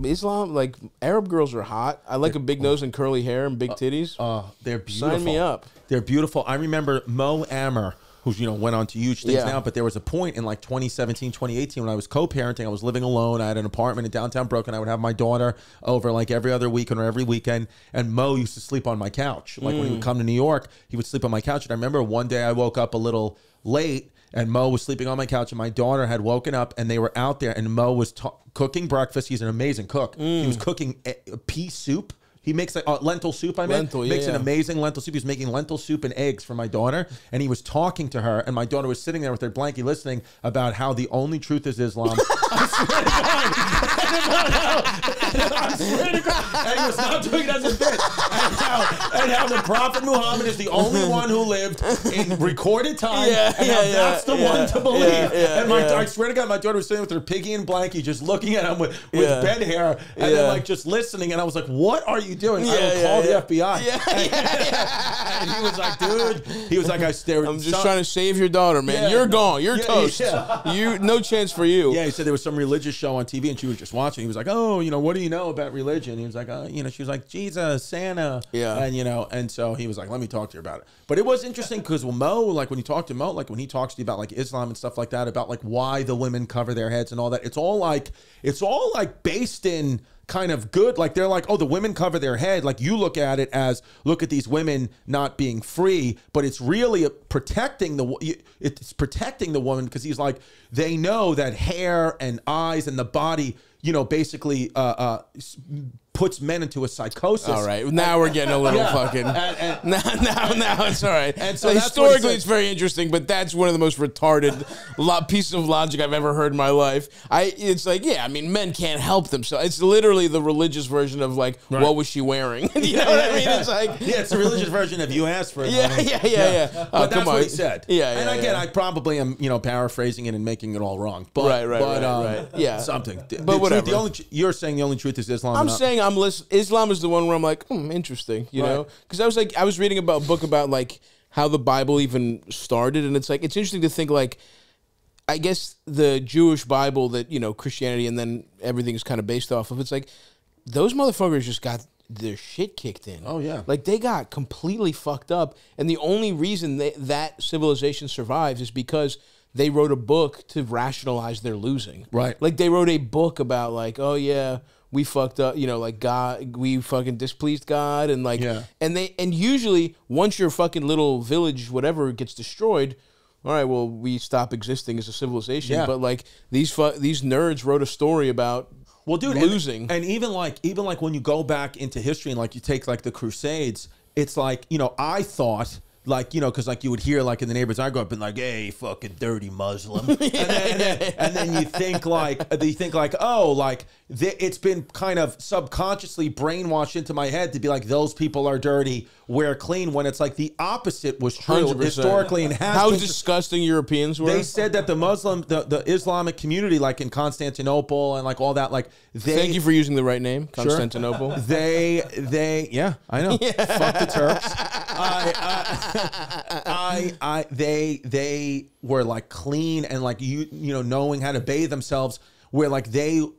Islam, Arab girls are hot. I like a big nose and curly hair and big titties. They're beautiful. Sign me up. They're beautiful. I remember Mo Amer, who's went on to huge things now, but there was a point in 2017, 2018 when I was co-parenting. I was living alone. I had an apartment in downtown Brooklyn. I would have my daughter over every other weekend or every weekend, and Mo used to sleep on my couch. When he would come to New York, he would sleep on my couch. And I remember one day I woke up a little late, and Mo was sleeping on my couch, and my daughter had woken up, and they were out there, and Mo was cooking breakfast. He's an amazing cook. He was cooking pea soup. He makes like lentil soup. Makes an amazing lentil soup. He was making lentil soup and eggs for my daughter, and he was talking to her, and my daughter was sitting there with her blankie listening about how the only truth is Islam. I swear to God. I swear to God. And he was not doing it as a bit. And how the Prophet Muhammad is the only one who lived in recorded time, that's the one to believe. I swear to God, my daughter was sitting with her piggy and blankie, just looking at him with bed hair, and then like just listening. And I was like, "What are you doing?" I will call the FBI. And he was like, "Dude," he was like, "I'm just trying to save your daughter, man. You're gone. You're toast. You no chance for you." Yeah, he said there was some religious show on TV, and she was just watching. He was like, "Oh, what do you know about religion?" He was like, she was like, Jesus, Santa, and and so he was like, "Let me talk to you about it." But it was interesting because Mo, like when you talk to Mo, like when he talks to you about like Islam and stuff like that, about like why the women cover their heads and all that, it's all like based in kind of good. Like they're like, oh, the women cover their head. Like you look at it as, look at these women not being free, but it's really protecting the woman, because he's like, they know that hair and eyes and the body, basically puts men into a psychosis. All right, now we're getting a little fucking. Now it's all right. And so historically, it's very interesting, but that's one of the most retarded pieces of logic I've ever heard in my life. It's like, men can't help themselves. It's literally the religious version of like, what was she wearing? You know what I mean? It's like, it's a religious version of you asked for it. Yeah. But that's what he said. And again, I probably am, paraphrasing it and making it all wrong. But, right. Yeah, something. But whatever. You're saying the only truth is Islam. I'm saying Islam is the one where I'm like, interesting, you know? Because I was reading about a book about like how the Bible even started, and it's like, it's interesting to think like, I guess the Jewish Bible that, Christianity and then everything is kind of based off of, it's like, those motherfuckers just got their shit kicked in. Oh, yeah. Like, they got completely fucked up, and the only reason that civilization survives is because they wrote a book to rationalize their losing. Right. Like, they wrote a book about like, oh, yeah, we fucked up, like God, we fucking displeased God, and like, and usually once your fucking little village, whatever, gets destroyed, all right, well, we stop existing as a civilization. Yeah. But like these nerds wrote a story about losing, and even like when you go back into history and like you take like the Crusades, it's like I thought. Like, because like you would hear like in the neighborhoods I grew up in, like, hey, fucking dirty Muslim. And then you think like, oh, like it's been kind of subconsciously brainwashed into my head to be like, those people are dirty, we're clean, when it's like the opposite was true 100%. Historically. And how disgusting Europeans were. They said that the Islamic community, like in Constantinople and like all that, like thank you for using the right name, Constantinople. Sure. They I know. Fuck the Turks. They were like clean and like knowing how to bathe themselves, where like the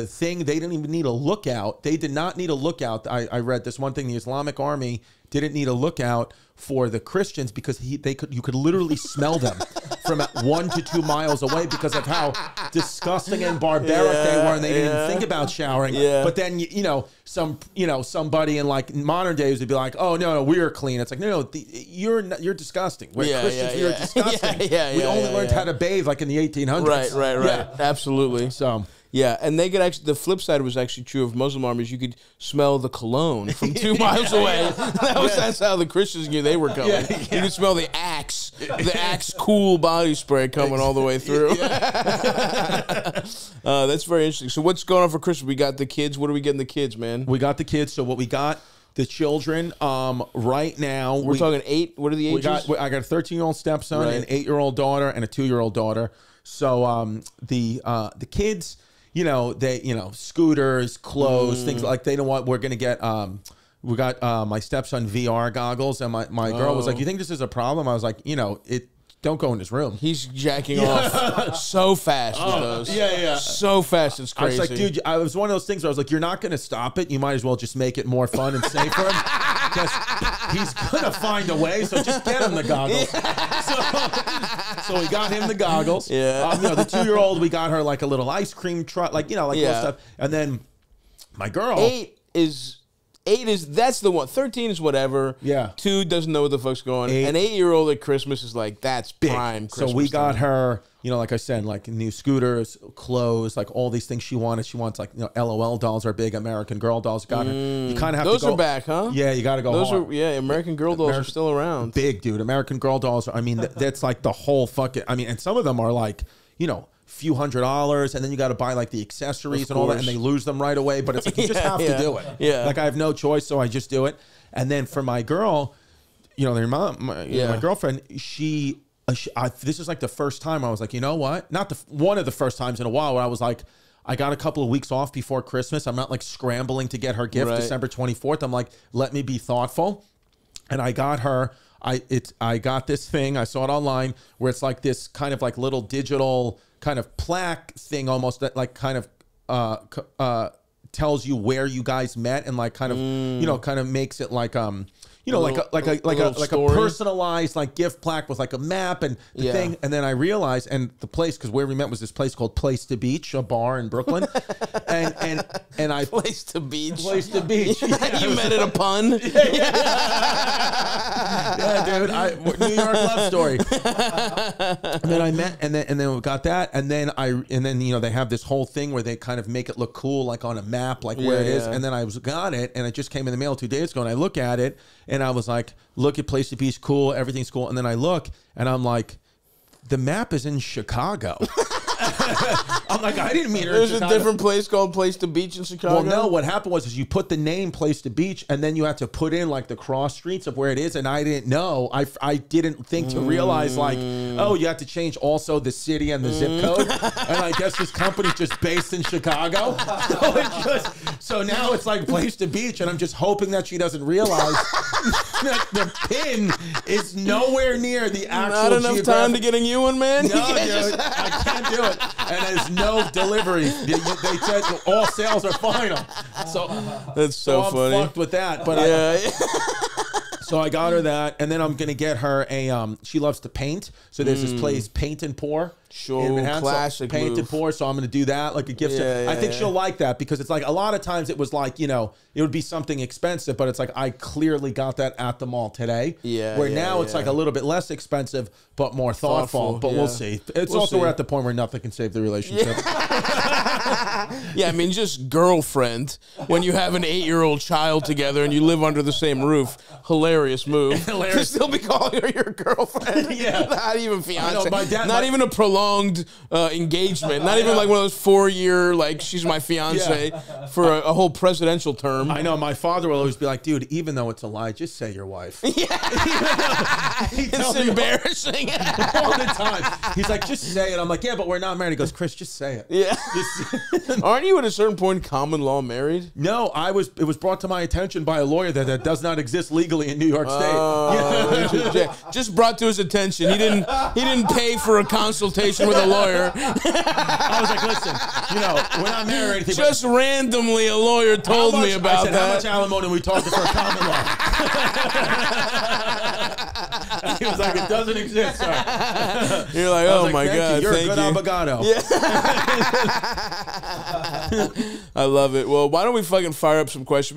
thing, they didn't even need a lookout. They did not need a lookout. I read this one thing, the Islamic army didn't need a lookout for the Christians because you could literally smell them from 1 to 2 miles away because of how disgusting and barbaric they were, and they didn't even think about showering. But then somebody in like modern days would be like, oh no, we're clean. It's like no, you're disgusting. We're Christians. You're disgusting. We only learned how to bathe like in the 1800s. Right. Absolutely. So. Yeah, and they could actually, the flip side was actually true of Muslim armies. You could smell the cologne from 2 miles away. That's how the Christians knew they were coming. You could smell the Axe cool body spray coming all the way through. That's very interesting. So what's going on for Christmas? We got the kids. What are we getting the kids, man? We got the kids. So what we got, the children, right now. We're talking 8. What are the ages? I got a 13-year-old stepson, an 8-year-old daughter, and a 2-year-old daughter. So the kids, scooters, clothes, things like, they don't want, we're going to get, we got my stepson VR goggles, and my girl was like, you think this is a problem? I was like, don't go in his room. He's jacking off so fast with those. So fast, it's crazy. I was like, dude, it was one of those things where I was like, you're not going to stop it. You might as well just make it more fun and safe for him. Because he's going to find a way, so just get him the goggles. So we got him the goggles. The 2-year-old, we got her like a little ice cream truck, little stuff. And then my girl. 8 is, that's the one. 13 is whatever. 2 doesn't know what the fuck's going on. An 8-year-old at Christmas is like, that's prime Christmas. So we got her like I said, like new scooters, clothes, like all these things she wanted. She wants like, LOL dolls are big. American Girl dolls got her. You kind of have those to go. are back, huh? Yeah, you got to go. Those hard. are American Girl dolls are still around. Big, dude. American Girl dolls. I mean, that's like the whole fucking. I mean, and some of them are like, few $100s, and then you got to buy like the accessories and all that, and they lose them right away. But it's like you just have to do it. Yeah. Like I have no choice, so I just do it. And then for my girl, their mom, my girlfriend, this is like the first time I was like, you know what? Not one of the first times in a while where I was like, I got a couple of weeks off before Christmas. I'm not like scrambling to get her gift December 24th. I'm like, let me be thoughtful. And I got her, I got this thing, I saw it online where it's like this kind of like little digital kind of plaque thing almost that like kind of tells you where you guys met and like kind of, kind of makes it like, like a personalized like gift plaque with like a map and the thing. And then I realized, and the place, because where we met was this place called Place to Beach, a bar in Brooklyn. and I Place to Beach. Place to Beach. Yeah. You met at a pun. Yeah, dude. New York love story. And then I met, and then we got that, and then they have this whole thing where they kind of make it look cool, like on a map, like where it is. And then I got it, and it just came in the mail 2 days ago, and I look at it. And I was like, look at Place to Beach, cool, everything's cool. And then I look, and I'm like, the map is in Chicago. I'm like, I didn't meet her. There's a different place called Place to Beach in Chicago. Well, no, what happened was you put the name Place to Beach, and then you have to put in like the cross streets of where it is. And I didn't know. I didn't think to realize like, oh, you have to change also the city and the zip code. And I guess this company's just based in Chicago. So now it's like Place to Beach, and I'm just hoping that she doesn't realize that the pin is nowhere near the actual. Not enough time to get a new one, man. No, dude, I can't do it. And there's no delivery. They said all sales are final. So that's so funny. I'm fucked with that. But so I got her that, and then I'm gonna get her a. She loves to paint, so there's this place, Paint and Pour. Sure, classic Paint move. and Pour. So I'm gonna do that like a gift. I think she'll like that because it's like a lot of times it was like it would be something expensive, but it's like I clearly got that at the mall today. Yeah. Where now it's like a little bit less expensive, but more thoughtful. But we'll see. It's also we're at the point where nothing can save the relationship. Yeah, I mean, just girlfriend when you have an 8-year-old child together and you live under the same roof. Hilarious move. Hilarious. To still be calling her your girlfriend. Yeah. Not even fiance. My dad, not even a prolonged engagement. Not even like one of those 4-year, like, she's my fiance for a whole presidential term. I know. My father will always be like, dude, even though it's a lie, just say your wife. Yeah. It's embarrassing. All the time. He's like, just say it. I'm like, yeah, but we're not married. He goes, Chris, just say it. Yeah. Aren't you at a certain point common law married? No, it was brought to my attention by a lawyer that does not exist legally in New York State. Just brought to his attention. He didn't pay for a consultation with a lawyer. I was like, listen, we're not married or anything. Just randomly a lawyer told me about that. How much alimony are we talking for a common law? He was like, it doesn't exist, sir. You're like, oh my God, you're thank a good abogado. Yeah. I love it. Well, why don't we fucking fire up some questions?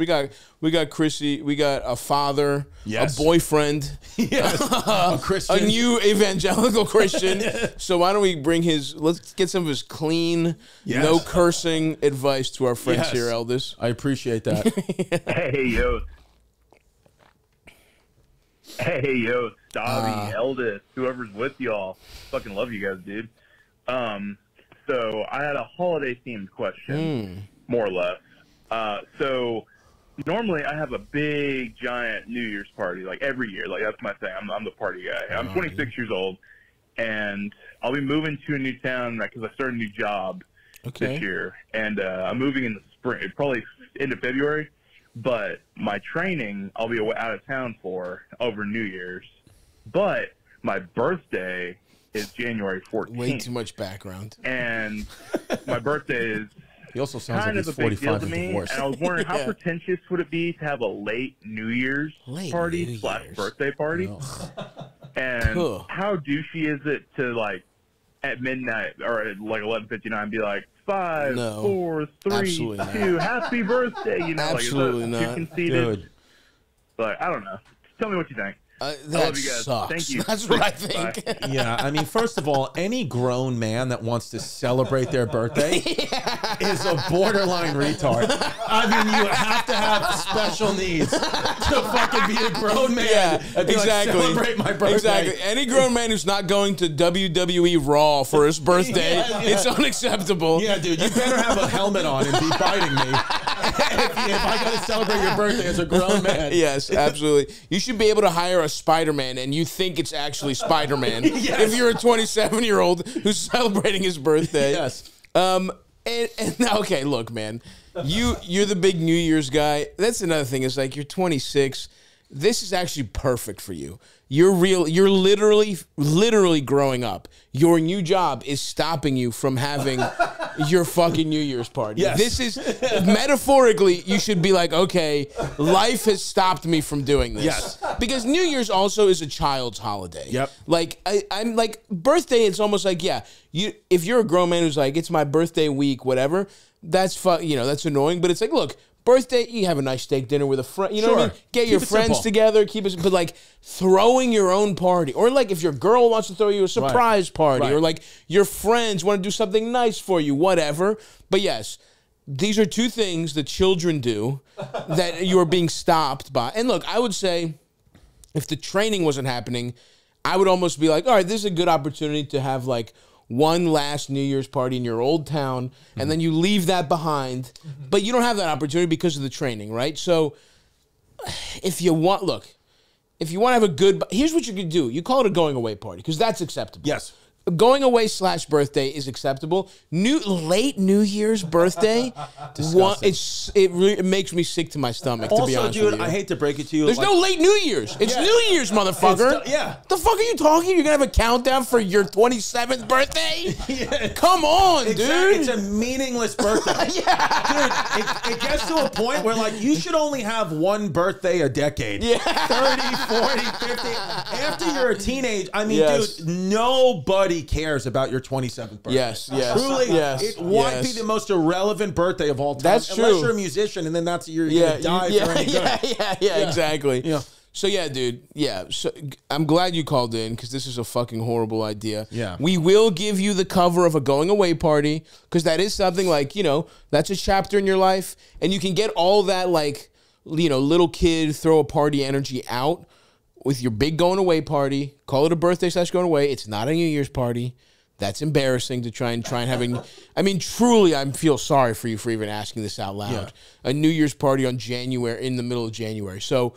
We got Chrissy, we got a father, a boyfriend, a Christian, a new evangelical Christian. So why don't we bring let's get some of his clean, no cursing advice to our friends here, Eldest. I appreciate that. Hey, yo, Stavvy, Eldest, whoever's with y'all. Fucking love you guys, dude. So I had a holiday-themed question, more or less. So normally I have a big, giant New Year's party, like every year. Like, that's my thing. I'm the party guy. I'm 26 years old, and I'll be moving to a new town because I started a new job this year. And I'm moving in the spring, probably end of February. But my training, I'll be out of town for over New Year's. But my birthday is January 14th. Way too much background. And my birthday is he also sounds kind like of he's a big deal 45 to me. divorced. And I was wondering how pretentious would it be to have a late New Year's party / birthday party? And how douchey is it to, like, at midnight or at like 11:59 be like, 5, 4, 3, 2, happy birthday, Absolutely like, is that not. too conceited? Dude. But I don't know. Tell me what you think. That you guys. sucks. Thank you. That's what I think. Bye. Yeah, I mean, first of all, any grown man that wants to celebrate their birthday is a borderline retard. I mean, you have to have special needs to fucking be a grown man. Yeah, and be exactly. Like, celebrate my birthday. Exactly. Any grown man who's not going to WWE Raw for his birthday, it's unacceptable. Yeah, dude, you better have a helmet on and be biting me if I got to celebrate your birthday as a grown man. Yes, absolutely. You should be able to hire a Spider-Man and you think it's actually Spider-Man Yes. if you're a 27-year-old who's celebrating his birthday. Yes. And okay, look, man, you're the big New Year's guy. That's another thing. Is like you're 26. This is actually perfect for you. You're literally growing up. Your new job is stopping you from having your fucking New Year's party. Yes. This is metaphorically, you should be like, okay, life has stopped me from doing this. Yes. Because New Year's also is a child's holiday. Yep. Like I'm like birthday, it's almost like, yeah, if you're a grown man who's like, it's my birthday week, whatever, that's that's annoying, but it's like, look, birthday, you have a nice steak dinner with a friend. You know what I mean? Get your friends simple. together. Keep it, but like throwing your own party, or like if your girl wants to throw you a surprise party, or like your friends want to do something nice for you, whatever. But yes, these are two things that children do that you are being stopped by. And look, I would say if the training wasn't happening, I would almost be like, all right, this is a good opportunity to have like one last New Year's party in your old town, and then you leave that behind. But you don't have that opportunity because of the training, right? So if you want to have a good, here's what you could do. You call it a going away party because that's acceptable. Yes. Going away / birthday is acceptable. Late New Year's birthday, it makes me sick to my stomach. To be Also, honest dude, with you. I hate to break it to you. There's no late New Year's. It's New Year's, motherfucker. The fuck are you talking? You're gonna have a countdown for your 27th birthday? Come on, dude. It's a meaningless birthday. Dude, it gets to a point where like you should only have one birthday a decade. 30, 40, 50. After you're a teenage, I mean, dude, nobody cares about your 27th birthday. Yes. Truly, it might be the most irrelevant birthday of all time. That's true. Unless you're a musician, and then that's you're gonna die for any good. Exactly. Yeah. So yeah, dude. Yeah. So I'm glad you called in because this is a fucking horrible idea. Yeah. We will give you the cover of a going away party because that is something like, that's a chapter in your life, and you can get all that like, little kid throw a party energy out with your big going away party. Call it a birthday / going away. It's not a New Year's party. That's embarrassing to try and having. I mean, truly, I feel sorry for you for even asking this out loud. Yeah. A New Year's party in the middle of January. So,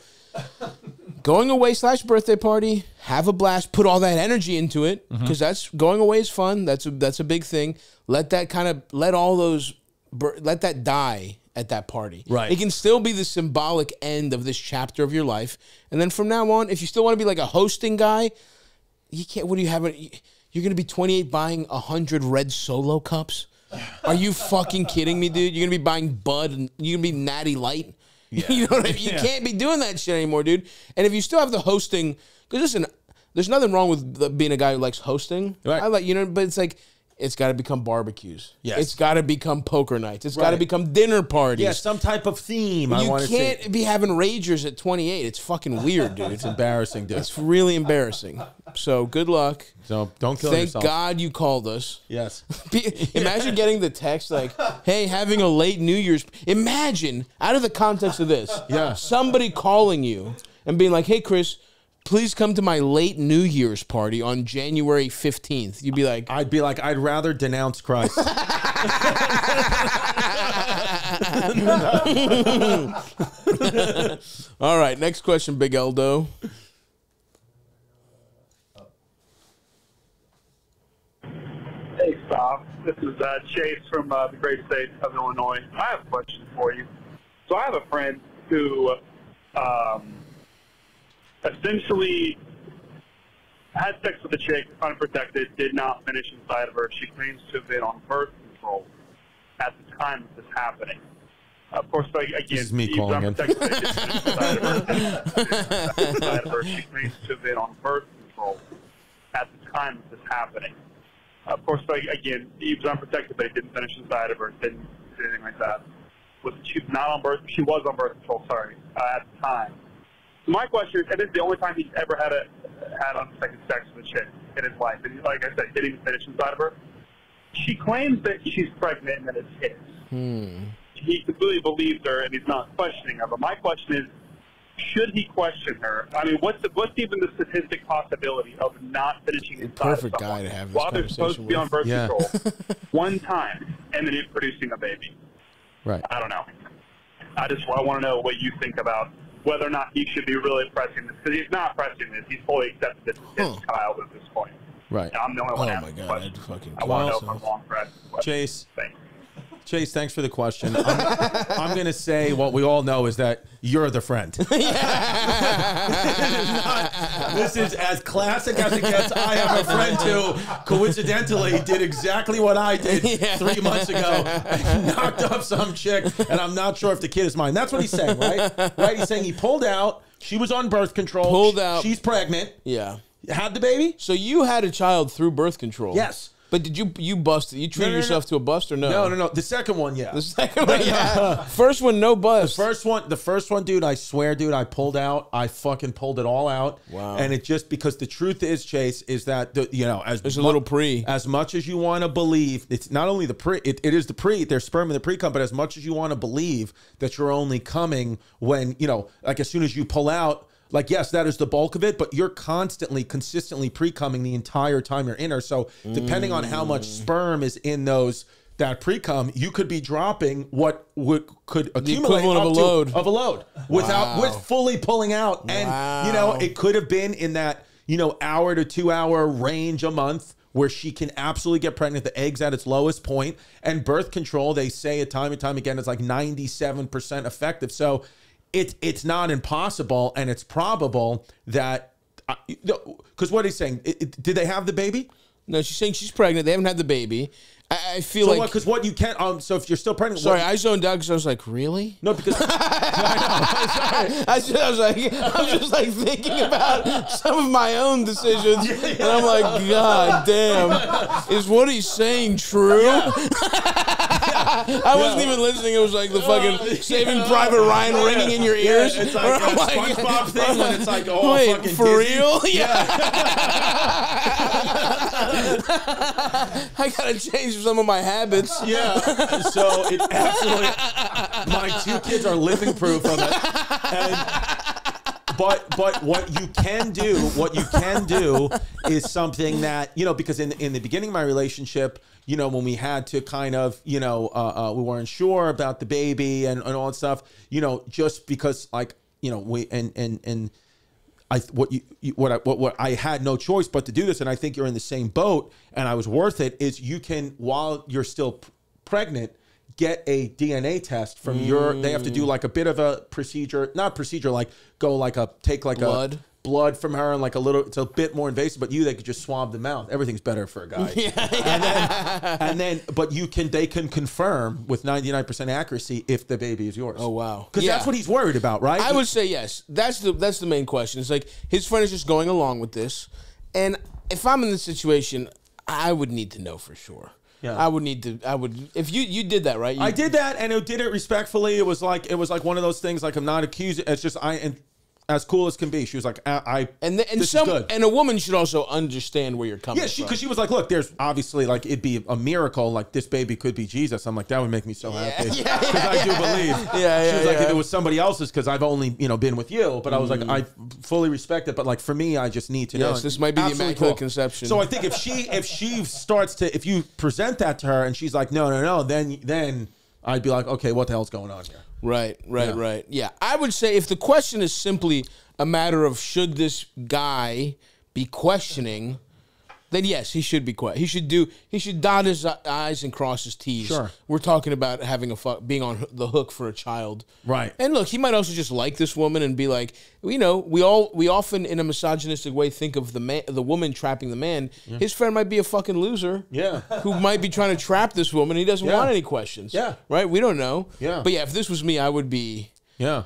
going away / birthday party, have a blast. Put all that energy into it because that's going away is fun. That's a big thing. Let that die at that party. Right. It can still be the symbolic end of this chapter of your life. And then from now on, if you still want to be like a hosting guy, you can't. What do you have? You're going to be 28 buying 100 red Solo cups? Are you fucking kidding me, dude? You're going to be buying Bud and you're going to be Natty Light? Yeah. You know what I mean? You can't be doing that shit anymore, dude. And if you still have the hosting, because listen, there's nothing wrong with being a guy who likes hosting. Right. But it's like, it's got to become barbecues. Yes. It's got to become poker nights. It's got to become dinner parties. Yeah, some type of theme. You can't be having ragers at 28. It's fucking weird, dude. It's embarrassing, dude. It's really embarrassing. So good luck. So don't kill yourself. Thank God you called us. Yes. Imagine getting the text like, hey, having a late New Year's. Imagine, out of the context of this, somebody calling you and being like, hey, Chris, please come to my late New Year's party on January 15th. You'd be like... I'd be like, I'd rather denounce Christ. All right, next question, Big Eldo. Hey, Stav. This is Chase from the great state of Illinois. I have a question for you. So I have a friend who... essentially had sex with a chick, unprotected, did not finish inside of her. She claims to have been on birth control at the time of this happening. Of course, again, this is me calling in. Inside of her. She claims to have been on birth control at the time of this happening. Of course, again, he was unprotected, but he didn't finish inside of her, didn't do anything like that. She was on birth control, at the time. My question is, and this is the only time he's ever had unprotected sex with a chick in his life, and like I said, didn't even finish inside of her. She claims that she's pregnant and that it's his. He completely believes her, and he's not questioning her. But my question is, should he question her? I mean, what's even the statistic possibility of not finishing inside perfect of someone guy to have this while they're supposed to be on birth control one time and then producing a baby? Right. I don't know. I want to know what you think about whether or not he should be really pressing this, because he's not pressing this. He's fully accepted this as his child at this point. Right. And I'm the only one Oh my asking God, questions. I'd fucking I want to know kill if I'm wrong for asking questions. Chase. Thanks. Chase, thanks for the question. I'm going to say what we all know is that you're the friend. This is as classic as it gets. I have a friend who coincidentally did exactly what I did 3 months ago and knocked up some chick, and I'm not sure if the kid is mine. That's what he's saying, right? Right? He's saying he pulled out. She was on birth control. Pulled out. She's pregnant. Yeah. Had the baby? So you had a child through birth control? Yes. But did you bust it? You treated yourself to a bust or no? No. The second one, yeah. The second one, yeah. First one, no bust. The first one, dude, I swear, dude, I pulled out. I fucking pulled it all out. Wow. And it just, because the truth is, Chase, is that, There's a little pre. As much as you want to believe, it's not only the pre, it is the pre, there's sperm in the pre-cum, but as much as you want to believe that you're only coming when, like as soon as you pull out, like, yes, that is the bulk of it, but you're consistently pre-cumming the entire time you're in her. So depending on how much sperm is in that pre-cum, you could be dropping what could accumulate equivalent of a load with fully pulling out. And, it could have been in that, hour to 2 hour range a month where she can absolutely get pregnant, the egg's at its lowest point. And birth control, they say time and time again, it's like 97% effective. So it's not impossible, and it's probable that, because what he's saying, did they have the baby? No, she's saying she's pregnant. They haven't had the baby. I feel like... Because what you can't... so if you're still pregnant... Sorry, I zoned out because I was like, really? No, because... I was just like thinking about some of my own decisions, and I'm like, God damn, is what he's saying true? Yeah. I wasn't even listening. It was like the fucking Saving Private Ryan ringing in your ears. It's like a SpongeBob thing when it's like, oh, wait, fucking for Disney. real? Yeah. I gotta change some of my habits. Yeah. So it absolutely... My 2 kids are living proof of it. But what you can do is something that, because in the beginning of my relationship, when we had to kind of, we weren't sure about the baby and all that stuff, just because what I had no choice but to do this, and I think you're in the same boat, and I was worth it, is you can, while you're still pregnant, get a DNA test from they have to do like a bit of a procedure, like take blood from her and like it's a bit more invasive, but they could just swab the mouth. Everything's better for a guy. And then they can confirm with 99% accuracy if the baby is yours. Oh wow. Because that's what he's worried about, right? I would say yes. That's the main question. It's like his friend is just going along with this. And if I'm in this situation, I would need to know for sure. Yeah. I would if you did that, right? I did that, and did it respectfully. It was like one of those things, like I'm not accusing. It's just as cool as can be. She was like, this is good. And a woman should also understand where you're coming from. Because she was like, look, there's obviously, like, it'd be a miracle, like, this baby could be Jesus. I'm like, that would make me so happy. Because I do believe. She was like, if it was somebody else's, because I've only, been with you. But I was like, I fully respect it. But, like, for me, I just need to know. Yes, this might be the Immaculate Conception. So I think if you present that to her and she's like, no, then I'd be like, okay, what the hell's going on here? Right. Yeah, I would say if the question is simply a matter of should this guy be questioning, then yes, he should be he should dot his I's and cross his T's. Sure. We're talking about having being on the hook for a child. Right. And look, he might also just like this woman and be like, we often in a misogynistic way think of the woman trapping the man. Yeah. His friend might be a fucking loser. Yeah. Who might be trying to trap this woman. He doesn't want any questions. Yeah. Right? We don't know. Yeah. But yeah, if this was me, I would be in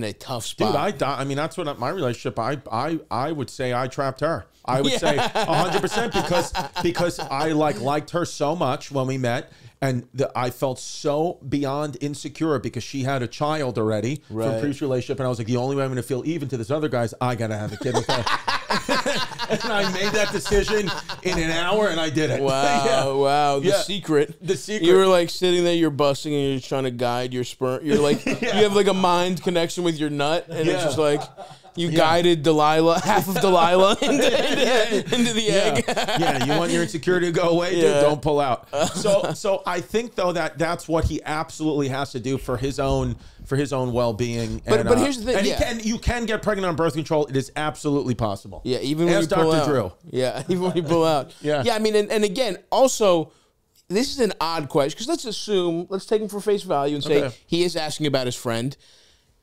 a tough spot. Dude, I mean, that's what my relationship, I would say I trapped her. I would say 100% because I liked her so much when we met. And I felt so beyond insecure because she had a child already from a previous relationship. And I was like, the only way I'm going to feel even to this other guy is I got to have a kid with her. And I made that decision in an hour, and I did it. Wow, wow. The secret. The secret. You were like sitting there, you're busting, and you're just trying to guide your sperm. You're like, you have like a mind connection with your nut, and it's just like, you guided Delilah, half of Delilah into the egg. Yeah, you want your insecurity to go away, dude? Don't pull out. So I think though that's what he absolutely has to do for his own well-being. But here's the thing, and you can get pregnant on birth control. It is absolutely possible. Yeah, even when you pull out. Drew. Yeah, even when you pull out. Yeah, I mean, and again, also, this is an odd question because let's take him for face value and say he is asking about his friend.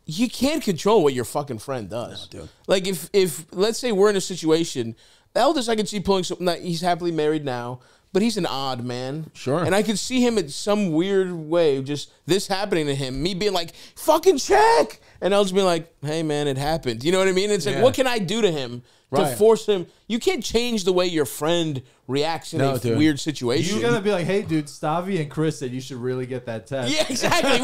You can't control what your fucking friend does. No, dude. Like if let's say we're in a situation, the eldest I can see pulling something that he's happily married now, but he's an odd man. Sure. And I could see him in some weird way, just this happening to him, me being like, fucking check. And I'll just be like, hey man, it happened. You know what I mean? It's like, what can I do to him to force him? You can't change the way your friend reacts in a weird situation. You gotta be like, hey dude, Stavvy and Chris said you should really get that test. Yeah, exactly.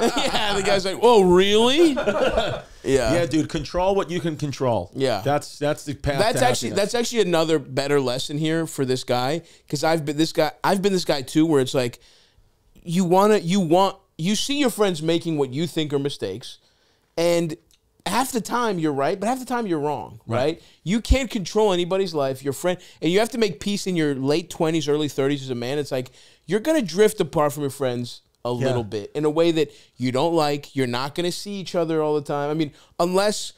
Yeah, the guy's like, oh, really? Yeah, dude, control what you can control. Yeah. That's the path. That's actually another better lesson here for this guy, because I've been this guy too, where it's like you see your friends making what you think are mistakes, and half the time you're right, but half the time you're wrong, right? You can't control anybody's life, your friend, and you have to make peace in your late 20s, early 30s as a man. It's like you're going to drift apart from your friends a little bit in a way that you don't like. You're not going to see each other all the time. I mean, unless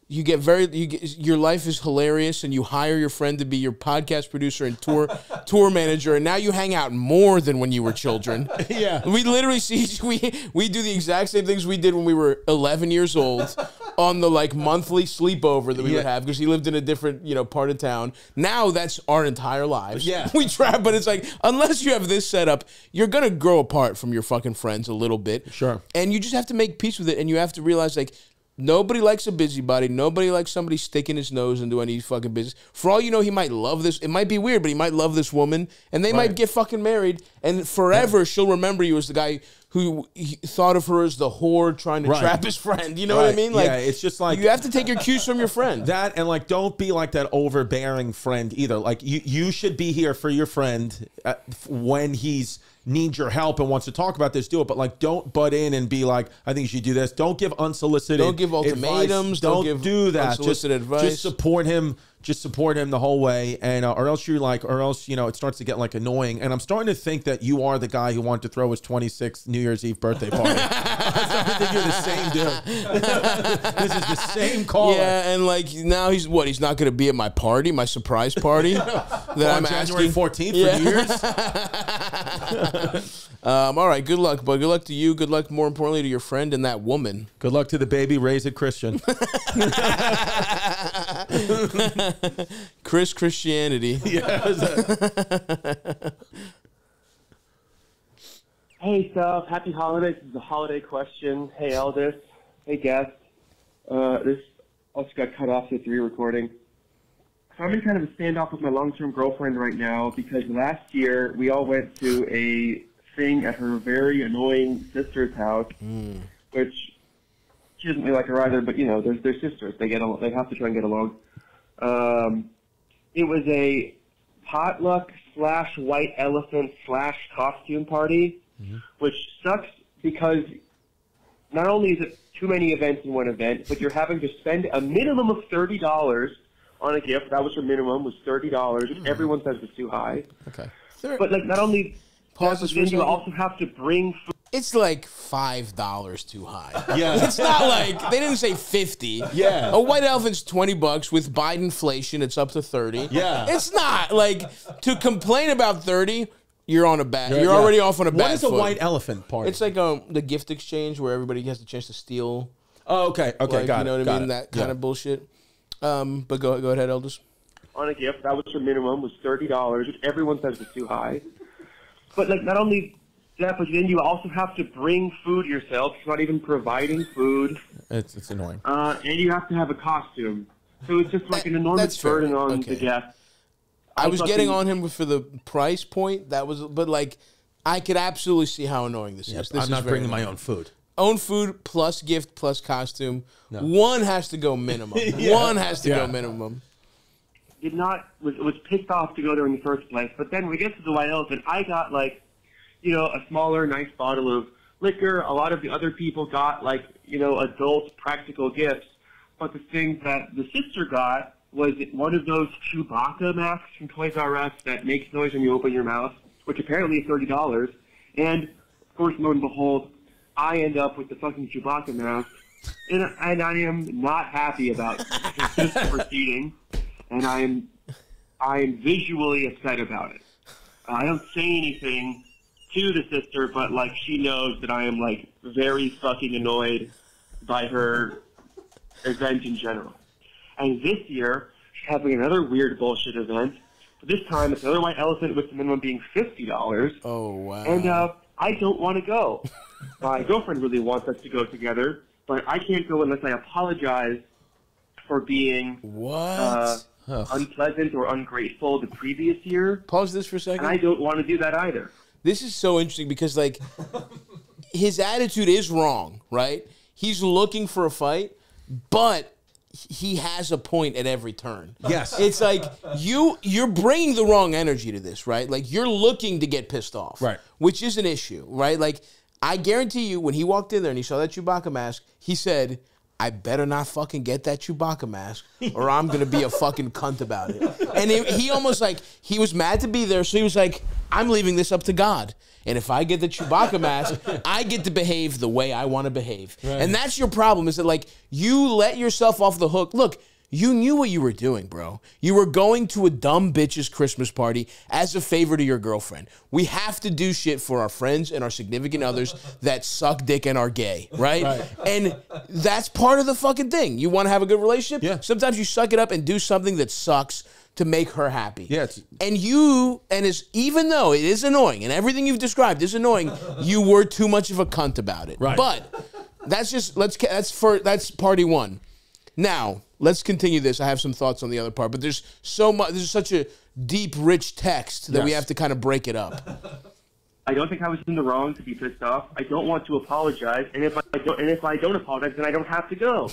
you get your life is hilarious and you hire your friend to be your podcast producer and tour manager, and now you hang out more than when you were children. Yeah. We literally we do the exact same things we did when we were 11 years old on the like monthly sleepover that we would have because he lived in a different, part of town. Now that's our entire lives. Yeah. We try, but it's like, unless you have this set up, you're going to grow apart from your fucking friends a little bit. Sure. And you just have to make peace with it, and you have to realize, like, nobody likes a busybody. Nobody likes somebody sticking his nose into any fucking business. For all you know, he might love this. It might be weird, but he might love this woman, and they might get fucking married, and forever she'll remember you as the guy who thought of her as the whore trying to trap his friend. You know what I mean? Like, it's just like, you have to take your cues from your friend. That, and like, don't be like that overbearing friend either. Like, you should be here for your friend when he's needs your help and wants to talk about this, do it. But like, don't butt in and be like, I think you should do this. Don't give unsolicited Don't give ultimatums. Advice. Don't do that. Unsolicited advice. Just support him. Just support him the whole way, and or else it starts to get like annoying. And I'm starting to think that you are the guy who wanted to throw his 26th New Year's Eve birthday party. I'm starting to think you're the same dude. This is the same caller. Yeah, and like now he's not going to be at my party, my surprise party that I'm January asking 14th for New Year's. All right, good luck, but good luck to you. Good luck, more importantly, to your friend and that woman. Good luck to the baby. Raise it Christian. Christianity. Hey, Stav. Happy holidays. This is a holiday question. Hey, Eldest. Hey, guest. This also got cut off since re-recording. So I'm in kind of a standoff with my long-term girlfriend right now because last year we all went to a thing at her very annoying sister's house, which she doesn't really like her either, but, they're sisters. They have to try and get along. It was a potluck / white elephant / costume party, which sucks because not only is it too many events in one event, but you're having to spend a minimum of $30 on a gift. That was her minimum, was $30, which everyone says was too high. Okay. But like, not only then you also have to bring food. It's like $5 too high. Yeah. It's not like, they didn't say 50. Yeah. A white elephant's $20. With Biden inflation, it's up to 30. Yeah. It's not like, to complain about 30, you're on a bad, you're already off on a bad What is foot. a white elephant party? It's like the gift exchange where everybody has a chance to steal. Oh, okay. Okay, like, got it. You know what I mean? It. That kind of bullshit. But go ahead, Elders. On a gift, that was her minimum, was $30, which everyone says was too high. But like, not only that, but then you also have to bring food yourself. It's not even providing food. It's annoying. And you have to have a costume. So it's just like an enormous burden on the guests. I was getting on him for the price point. That was, but like, I could absolutely see how annoying this is. I'm not bringing my own food. Own food plus gift plus costume. No. One has to go minimum. One has to go minimum. Was pissed off to go there in the first place. But then we get to the White Elephant. I got like, a smaller, nice bottle of liquor. A lot of the other people got like, adult practical gifts. But the thing that the sister got was one of those Chewbacca masks from Toys R Us that makes noise when you open your mouth, which apparently is $30. And of course, lo and behold, I end up with the fucking Chewbacca mask, and I am not happy about this proceeding, and I am visually upset about it. I don't say anything to the sister, but like she knows that I am like very fucking annoyed by her event in general. And this year, she's having another weird bullshit event. But this time, it's another White Elephant with the minimum being $50. Oh wow! And I don't want to go. My girlfriend really wants us to go together, but I can't go unless I apologize for being unpleasant or ungrateful the previous year. Pause this for a second. And I don't want to do that either. This is so interesting because, like, his attitude is wrong, right? He's looking for a fight, but he has a point at every turn. Yes. It's like you're bringing the wrong energy to this, right? Like, you're looking to get pissed off. Right. Which is an issue, right? Like, I guarantee you, when he walked in there and he saw that Chewbacca mask, he said, I better not fucking get that Chewbacca mask or I'm going to be a fucking cunt about it. And he almost like, he was mad to be there, so he was like, I'm leaving this up to God. And if I get the Chewbacca mask, I get to behave the way I want to behave. Right. And that's your problem, is that like, you let yourself off the hook. Look, you knew what you were doing, bro. You were going to a dumb bitch's Christmas party as a favor to your girlfriend. We have to do shit for our friends and our significant others that suck dick and are gay, right? And that's part of the fucking thing. You want to have a good relationship? Yeah. Sometimes you suck it up and do something that sucks to make her happy. Yeah. Even though it is annoying and everything you've described is annoying, you were too much of a cunt about it. Right. But that's party one. Now, let's continue this. I have some thoughts on the other part, but there's so much. There's such a deep, rich text that we have to kind of break it up. I don't think I was in the wrong to be pissed off. I don't want to apologize, and if I don't apologize, then I don't have to go.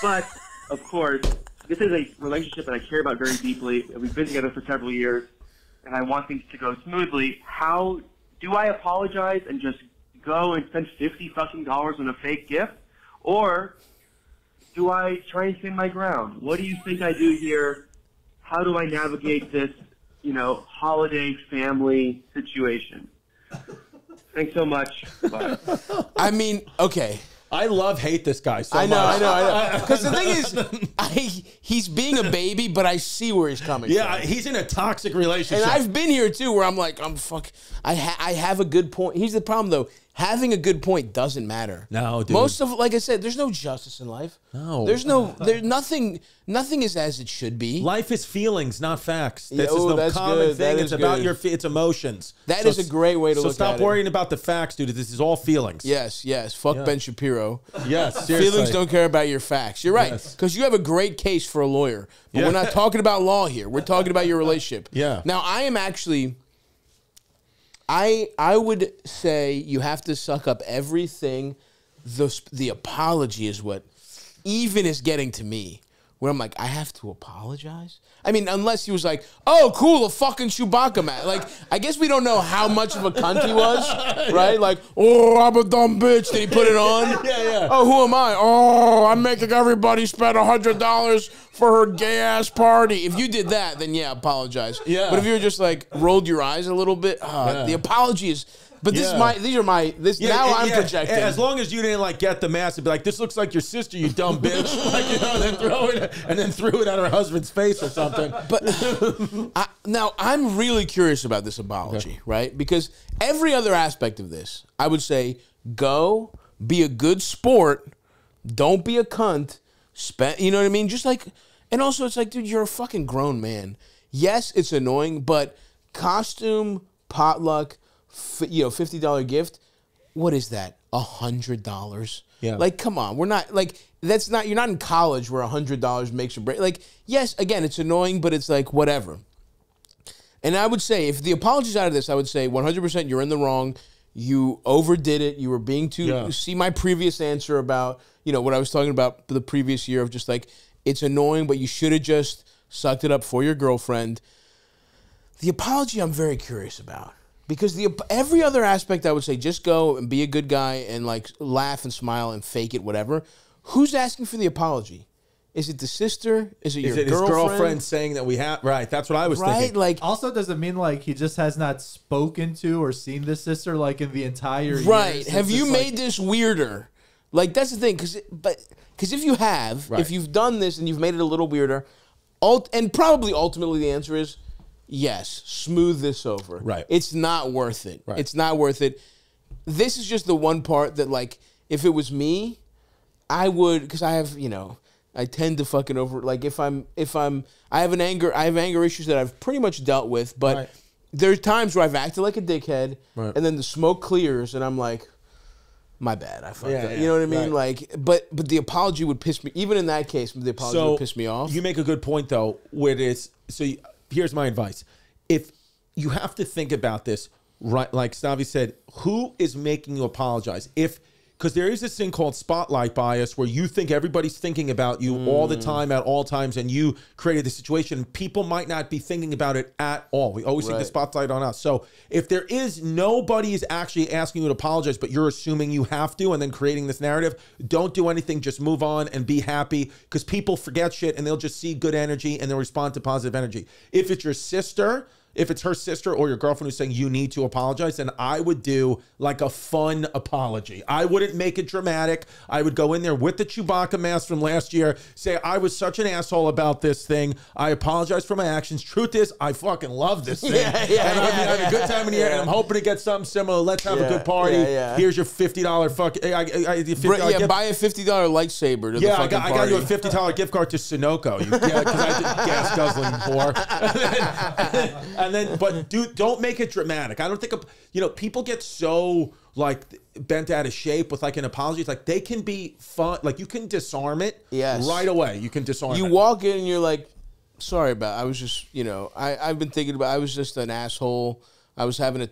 But of course, this is a relationship that I care about very deeply. We've been together for several years, and I want things to go smoothly. How do I apologize and just go and spend $50 fucking on a fake gift, or do I try and stand my ground? What do you think I do here? How do I navigate this, holiday family situation? Thanks so much. Bye. I mean, okay. I hate this guy so much. I know. Because the thing is, he's being a baby, but I see where he's coming from. Yeah, he's in a toxic relationship. And I've been here, too, where I'm like, I have a good point. Here's the problem, though. Having a good point doesn't matter. No, dude. Like I said, there's no justice in life. No. There's nothing is as it should be. Life is feelings, not facts. That's common good. thing. That It's is about good. it's emotions. That is a great way to look at it. So stop worrying about the facts, dude. This is all feelings. Yes. Fuck Ben Shapiro. Yes, seriously. Feelings don't care about your facts. You're right. Because you have a great case for a lawyer. But we're not talking about law here. We're talking about your relationship. Yeah. Now, I am actually... I would say you have to suck up everything. The apology is what even is getting to me. Where I'm like, I have to apologize? I mean, unless he was like, oh, cool, a fucking Chewbacca man. Like, I guess we don't know how much of a cunt he was, right? Like, oh, I'm a dumb bitch. Did he put it on? Yeah. Oh, who am I? Oh, I'm making everybody spend $100 for her gay-ass party. If you did that, then yeah, apologize. Yeah. But if you were just like, rolled your eyes a little bit, the apology is... But now I'm projecting. As long as you didn't like get the mask and be like, this looks like your sister, you dumb bitch. And then threw it at her husband's face or something. But now I'm really curious about this apology, right? Because every other aspect of this, I would say, go, be a good sport, don't be a cunt, you know what I mean? Just like, and also it's like, dude, you're a fucking grown man. Yes, it's annoying, but costume, potluck, $50 gift, what is that? $100? Yeah. Like, come on, we're not like you're not in college where $100 makes or break. Like, yes, again, it's annoying, but it's like whatever. And I would say, if the apology's out of this, I would say 100% you're in the wrong. You overdid it. You were being too... See my previous answer about, what I was talking about the previous year of just like, it's annoying, but you should have just sucked it up for your girlfriend. The apology I'm very curious about. Because every other aspect, I would say, just go and be a good guy and like laugh and smile and fake it, whatever. Who's asking for the apology? Is it the sister? Is it your girlfriend? His girlfriend saying that we have... Right, that's what I was thinking. Like, also, does it mean like he just has not spoken to or seen this sister like in the entire year? Right. Have you made this weirder? Like, that's the thing. Because if you have, if you've done this and you've made it a little weirder, and probably ultimately the answer is yes, smooth this over. Right. It's not worth it. Right. It's not worth it. This is just the one part that, like, if it was me, I would, because I have, I tend to fucking like I have anger issues that I've pretty much dealt with, but there's times where I've acted like a dickhead, and then the smoke clears, and I'm like, my bad, I fucked up. You know what I mean? Like, but the apology would piss me. Even in that case, the apology would piss me off. You make a good point though, where it's here's my advice: if you have to think about this, right? Like Stavvy said, who is making you apologize? Because there is this thing called spotlight bias where you think everybody's thinking about you all the time at all times, and you created the situation. People might not be thinking about it at all. We always think the spotlight on us. So if there is nobody is actually asking you to apologize, but you're assuming you have to and then creating this narrative, don't do anything. Just move on and be happy, because people forget shit and they'll just see good energy and they'll respond to positive energy. If it's your sister... If it's her sister or your girlfriend who's saying you need to apologize, then I would do like a fun apology. I wouldn't make it dramatic. I would go in there with the Chewbacca mask from last year, say, I was such an asshole about this thing. I apologize for my actions. Truth is, I fucking love this thing. And I'm having a good time in here, and I'm hoping to get something similar. Let's have a good party. Here's your $50 fucking... buy a $50 lightsaber to the fucking party. I got you a $50 gift card to Sunoco. Because I did gas guzzling before. And then, but don't make it dramatic. I don't think, people get so like bent out of shape with like an apology. It's like they can be fun. Like you can disarm it right away. You can disarm it. You walk in and you're like, sorry about it. I was just, I've been thinking about, I was just an asshole. I was having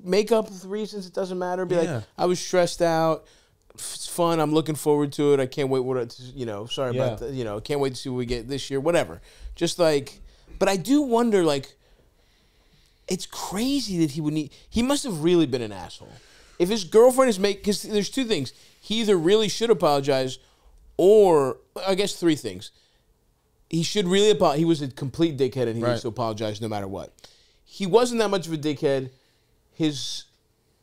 make up reasons. It doesn't matter. Be like, I was stressed out. It's fun. I'm looking forward to it. I can't wait. Sorry about that. Can't wait to see what we get this year. Whatever. Just like, but I do wonder, like, it's crazy that he must have really been an asshole. If his girlfriend is because there's two things. He either really should apologize, or I guess three things. He should really apologize. He was a complete dickhead and he needs to apologize no matter what. He wasn't that much of a dickhead. His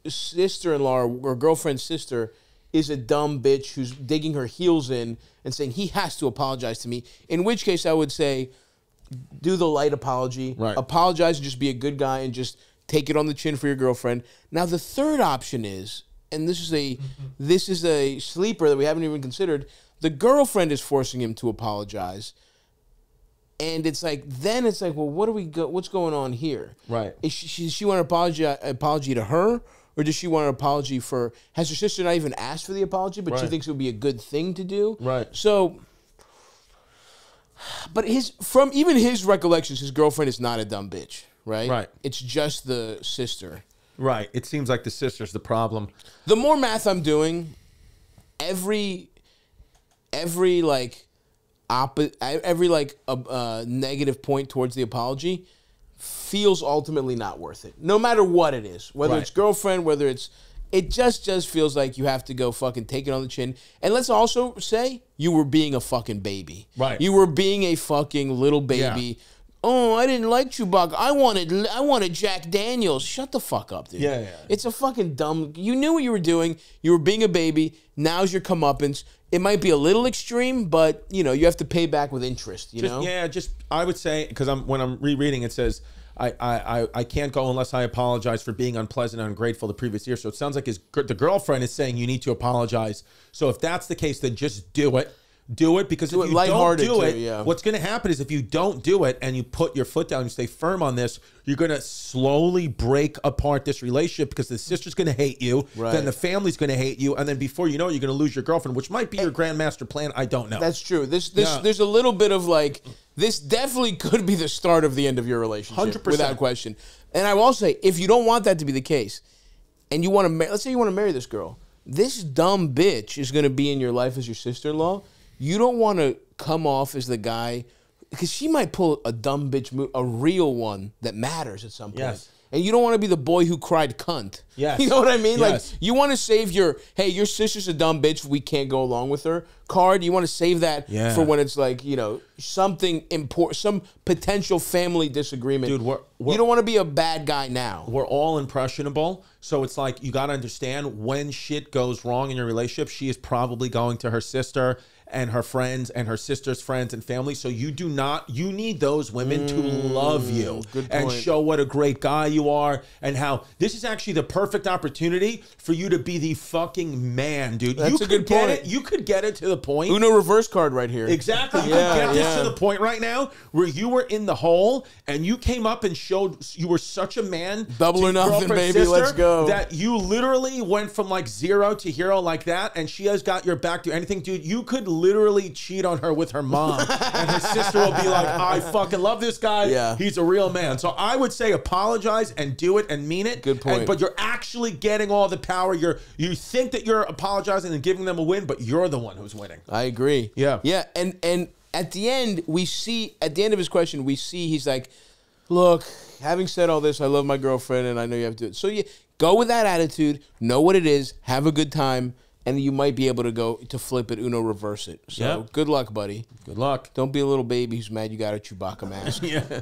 sister-in-law or girlfriend's sister is a dumb bitch who's digging her heels in and saying he has to apologize to me. In which case I would say, do the light apology. Apologize and just be a good guy and just take it on the chin for your girlfriend. Now the third option is, and this is a sleeper that we haven't even considered. The girlfriend is forcing him to apologize, and it's like well, what's going on here? Right? Does she want an apology to her, or does she want an apology for? Has her sister not even asked for the apology, but she thinks it would be a good thing to do? Right. So. But from even his recollections, his girlfriend is not a dumb bitch, right? Right. It's just the sister. Right. It seems like the sister's the problem. The more math I'm doing, every negative point towards the apology feels ultimately not worth it. No matter what it is, whether it's girlfriend, whether it just feels like you have to go fucking take it on the chin. And let's also say you were being a fucking baby. Right. You were being a fucking little baby. Yeah. Oh, I didn't like Chewbacca. I wanted Jack Daniels. Shut the fuck up, dude. Yeah. It's a fucking dumb... You knew what you were doing. You were being a baby. Now's your comeuppance. It might be a little extreme, but, you have to pay back with interest, you know? Yeah, I would say, because when I'm rereading, it says... I can't go unless I apologize for being unpleasant and ungrateful the previous year. So it sounds like the girlfriend is saying you need to apologize. So if that's the case, then just do it. Do it, because if you don't do it, what's going to happen is if you don't do it and you put your foot down and you stay firm on this, you're going to slowly break apart this relationship, because the sister's going to hate you, then the family's going to hate you, and then before you know it, you're going to lose your girlfriend, which might be your grandmaster plan. I don't know. That's true. There's a little bit of like this definitely could be the start of the end of your relationship, 100%. without question. And I will say, if you don't want that to be the case, and you want to, let's say you want to marry this girl, this dumb bitch is going to be in your life as your sister-in-law. You don't want to come off as the guy, because she might pull a dumb bitch move, a real one that matters at some point. Yes. And you don't want to be the boy who cried cunt. Yes. You know what I mean? Yes. Like, you want to save your, hey, your sister's a dumb bitch, we can't go along with her card. You want to save that for when it's like, you know, something important, some potential family disagreement. Dude, you don't want to be a bad guy now. We're all impressionable. So it's like, you got to understand, when shit goes wrong in your relationship, she is probably going to her sister and her friends and her sister's friends and family. So you need those women to love you and show what a great guy you are, and how this is actually the perfect opportunity for you to be the fucking man, dude. That's a good point. You could get it to the point. Uno reverse card right here. Exactly. You could get this to the point right now where you were in the hole and you came up and showed you were such a man. Double or nothing, baby. Let's go. That you literally went from like 0 to hero like that, and she has got your back to anything, dude. You could literally cheat on her with her mom, and her sister will be like, I fucking love this guy. Yeah. He's a real man. So I would say apologize and do it and mean it. Good point. But you're actually getting all the power. You think that you're apologizing and giving them a win, but you're the one who's winning. I agree. Yeah. Yeah. And at the end, at the end of his question, we see he's like, look, having said all this, I love my girlfriend and I know you have to do it. So you go with that attitude, know what it is, have a good time, and you might be able to go to flip it, Uno reverse it. So good luck, buddy. Good luck. Don't be a little baby who's mad you got a Chewbacca mask. Yeah.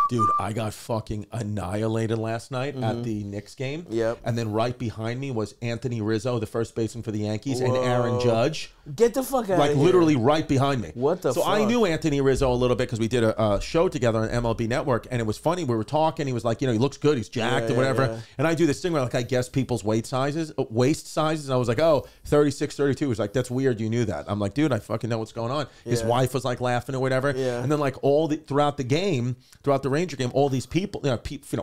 Dude, I got fucking annihilated last night at the Knicks game. Yep. And then right behind me was Anthony Rizzo, the first baseman for the Yankees, and Aaron Judge. Get the fuck out of Like here. literally right behind me. What the fuck? So I knew Anthony Rizzo a little bit because we did a show together on MLB Network, and it was funny. We were talking. He was like, you know, he looks good. He's jacked or whatever. Yeah. And I do this thing where like I guess people's waist sizes. And I was like, oh, 36, 32. He was like, that's weird. You knew that. I'm like, dude, I fucking know what's going on. His wife was like laughing or whatever. Yeah. And then like throughout the Ranger game, all these people,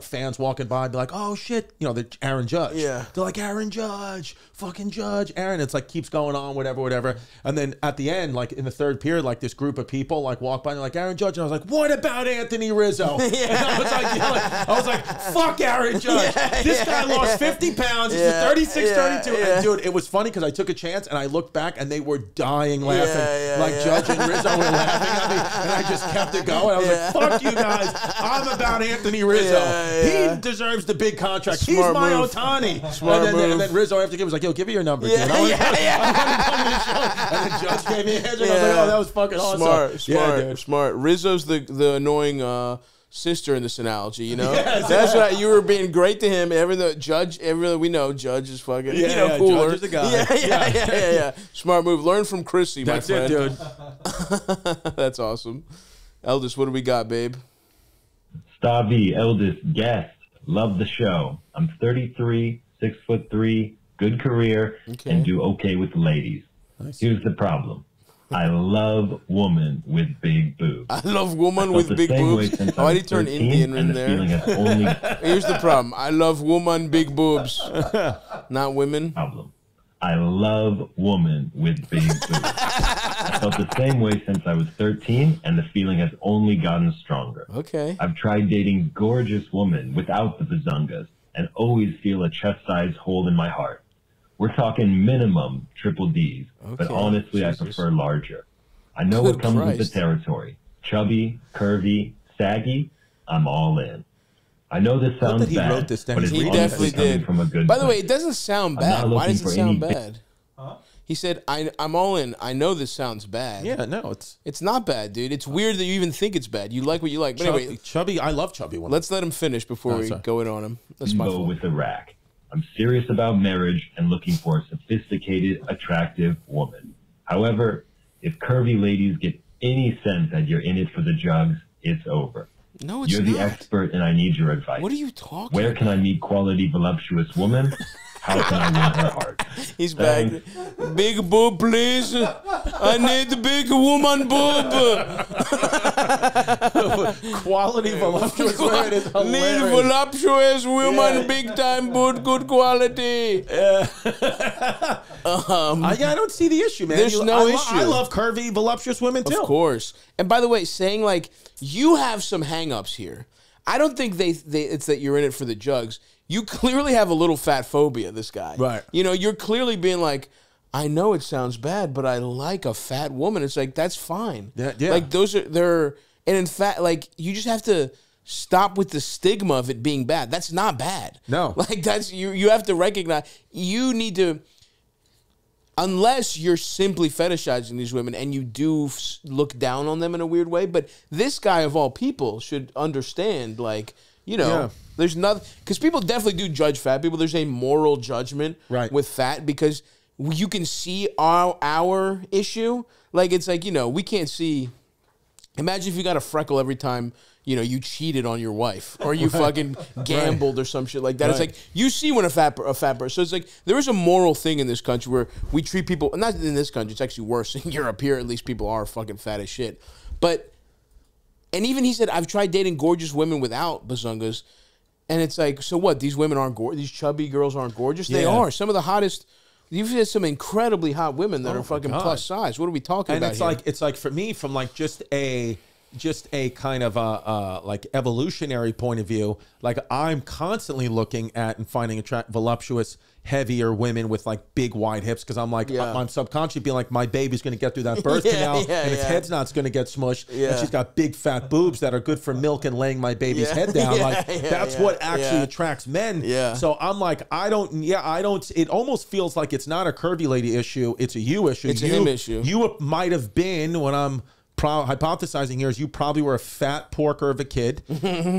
fans walking by, be like, oh shit, the Aaron Judge. Yeah. They're like, Aaron Judge, fucking Judge, Aaron. It's like keeps going on, whatever. And then at the end, like in the third period, like this group of people like walk by and they're like, Aaron Judge. And I was like, what about Anthony Rizzo? And I was like, fuck Aaron Judge. This guy lost 50 pounds. He's 36, 32. And dude, it was funny because I took a chance and I looked back and they were dying laughing. Judge and Rizzo were laughing at me. And I just kept it going. I was like, fuck you guys. I'm about Anthony Rizzo. He deserves the big contract. He's my Ohtani. And then Rizzo after the game was like, yo, give me your number, dude. And then Judge gave me a head. And I was like, oh, that was fucking awesome. Smart. Rizzo's the annoying sister in this analogy, That's right. You were being great to him. We know Judge is fucking, cooler. Judge is the guy. Yeah. Smart move. Learn from Chrissy, my friend. That's it, dude. That's awesome. Eldest, what do we got, babe? Stavvy, eldest guest, love the show. I'm 33, 6'3", good career, and do okay with the ladies. Nice. Here's the problem. I love woman with big boobs. I love woman with big boobs. Why did he turn Indian in there? Here's the problem. I love woman big boobs, not women. Problem. I love woman with big boobs. I felt the same way since I was 13, and the feeling has only gotten stronger. Okay. I've tried dating gorgeous women without the bazungas, and always feel a chest-sized hole in my heart. We're talking minimum triple Ds, but honestly, I prefer larger. I know what comes with the territory. Chubby, curvy, saggy, I'm all in. I know this sounds bad, but it's he definitely did. From a good By the way, place. it doesn't sound bad. Why does it sound bad? He said, I'm all in. I know this sounds bad. Yeah, no, it's not bad, dude. It's weird that you even think it's bad. You like what you like. But anyway, chubby, I love chubby women. Let's let him finish before we go in on him. That's my fault. With a rack. I'm serious about marriage and looking for a sophisticated, attractive woman. However, if curvy ladies get any sense that you're in it for the jugs, it's over. No, it's You're not. the expert, and I need your advice. What are you talking Where can I meet quality, voluptuous woman? How can I win her heart? He's back. Big boob, please. I need the big woman boob. Quality voluptuous women is hilarious. Need voluptuous woman, big time boob, good quality. I don't see the issue, man. There's no issue. I love curvy, voluptuous women too. Of course. And by the way, saying like you have some hang-ups here. I don't think it's that you're in it for the jugs. You clearly have a little fat phobia, this guy. Right. You know, you're clearly being like, I know it sounds bad, but I like a fat woman. It's like, that's fine. Yeah. Like, and in fact, like, you just have to stop with the stigma of it being bad. That's not bad. No. Like, that's, you have to recognize, you need to, unless you're simply fetishizing these women and you do look down on them in a weird way, but this guy of all people should understand, like, you know, there's nothing, because people definitely do judge fat people. There's a moral judgment with fat because you can see our issue. Like, it's like, you know, we can't see. Imagine if you got a freckle every time, you know, you cheated on your wife or you fucking gambled or some shit like that. It's like, you see when a fat person. So it's like, there is a moral thing in this country where we treat people, not in this country, it's actually worse. In Europe here, at least people are fucking fat as shit. But, and even he said, I've tried dating gorgeous women without bazungas. And it's like, so what? These women aren't gorgeous? These chubby girls aren't gorgeous? They are. Some of the hottest. You've had some incredibly hot women that are fucking plus size. What are we talking about here? And it's like for me, from like just a kind of like evolutionary point of view, like I'm constantly looking at and finding voluptuous, heavier women with like big wide hips because I'm like I'm subconsciously being like my baby's going to get through that birth canal and its head's not going to get smushed and she's got big fat boobs that are good for milk and laying my baby's head down. That's what actually attracts men. So I'm like I don't it almost feels like it's not a curvy lady issue, it's a you issue. It's a him issue. You might have been when I'm hypothesizing here is you probably were a fat porker of a kid,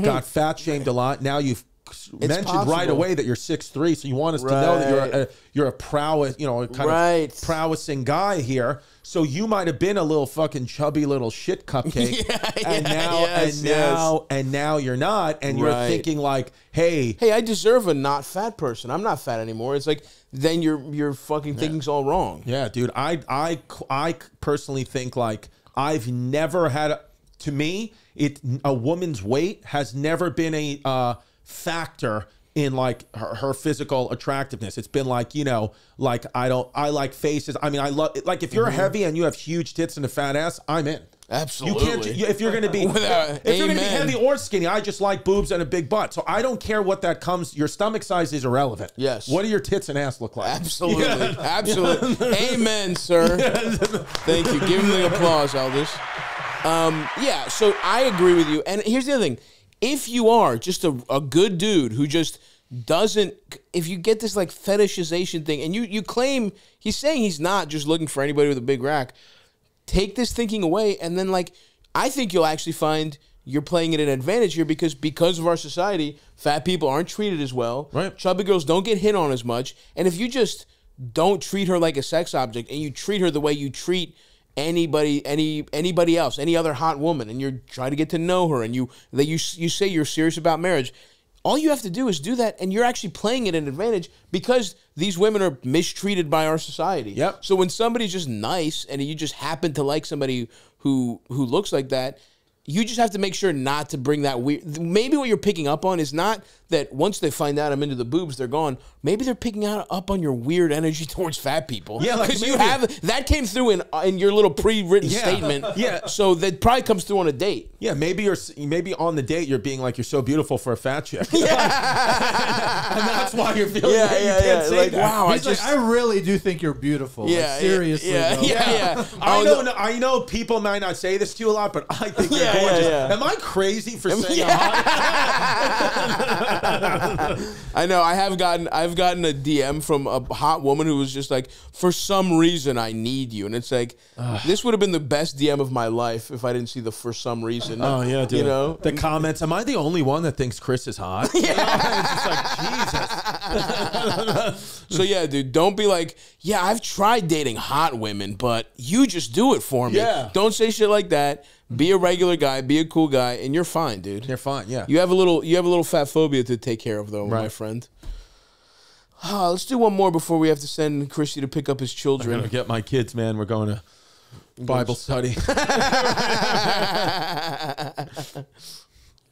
got fat shamed a lot. Now you've mentioned right away that you're 6'3", so you want us to know that you're a prowess, you know, kind of prowessing guy here. So you might have been a little fucking chubby little shit cupcake, and now you're not, and you're thinking like, hey, I deserve a not fat person. I'm not fat anymore. It's like then your fucking thinking's all wrong. Yeah, dude. I personally think like I've never had to me a woman's weight has never been a factor in like her physical attractiveness. It's been like, you know, like I like faces. I mean, I love like if you're heavy and you have huge tits and a fat ass, I'm in. Absolutely. You can't if you're going to be you're going to be heavy or skinny. I just like boobs and a big butt. So I don't care what that comes. Your stomach size is irrelevant. Yes. What do your tits and ass look like? Absolutely. Absolutely. Amen, sir. Thank you. Give him the applause, Aldous. Yeah. So I agree with you. And here's the other thing. If you are just a good dude who just doesn't, if you get this like fetishization thing and you claim, he's saying he's not just looking for anybody with a big rack, take this thinking away and then like, I think you'll actually find you're playing at an advantage here because of our society, fat people aren't treated as well. Right. Chubby girls don't get hit on as much. And if you just don't treat her like a sex object and you treat her the way you treat anybody else, any other hot woman, and you're trying to get to know her, and you say you're serious about marriage, all you have to do is do that, and you're actually playing at an advantage because these women are mistreated by our society. Yep. So when somebody's just nice and you just happen to like somebody who looks like that, you just have to make sure not to bring that weird. Maybe what you're picking up on is not that once they find out I'm into the boobs, they're gone. Maybe they're picking up on your weird energy towards fat people. Yeah, like because you have that came through in your little pre-written statement. Yeah, so that probably comes through on a date. Yeah, maybe on the date you're being like you're so beautiful for a fat chick. Yeah, and that's why you're feeling you can't say like, that. Wow, He's like, I really do think you're beautiful. Yeah, like, seriously. Yeah. I know people might not say this to you a lot, but I think you're gorgeous. Am I crazy for saying I know. I've gotten a DM from a hot woman who was just like, for some reason I need you, and it's like, this would have been the best DM of my life if I didn't see the for some reason. Oh yeah, dude. You know the comments. Am I the only one that thinks Chris is hot? Yeah, it's just like Jesus. So yeah, dude, don't be like, yeah, I've tried dating hot women, but you just do it for me. Yeah. Don't say shit like that. Be a regular guy, be a cool guy, and you're fine, dude. You're fine, yeah. You have a little fat phobia to take care of, though, my friend. Let's do one more before we have to send Christy to pick up his I'm children. gonna get my kids, man. We're going to Bible study.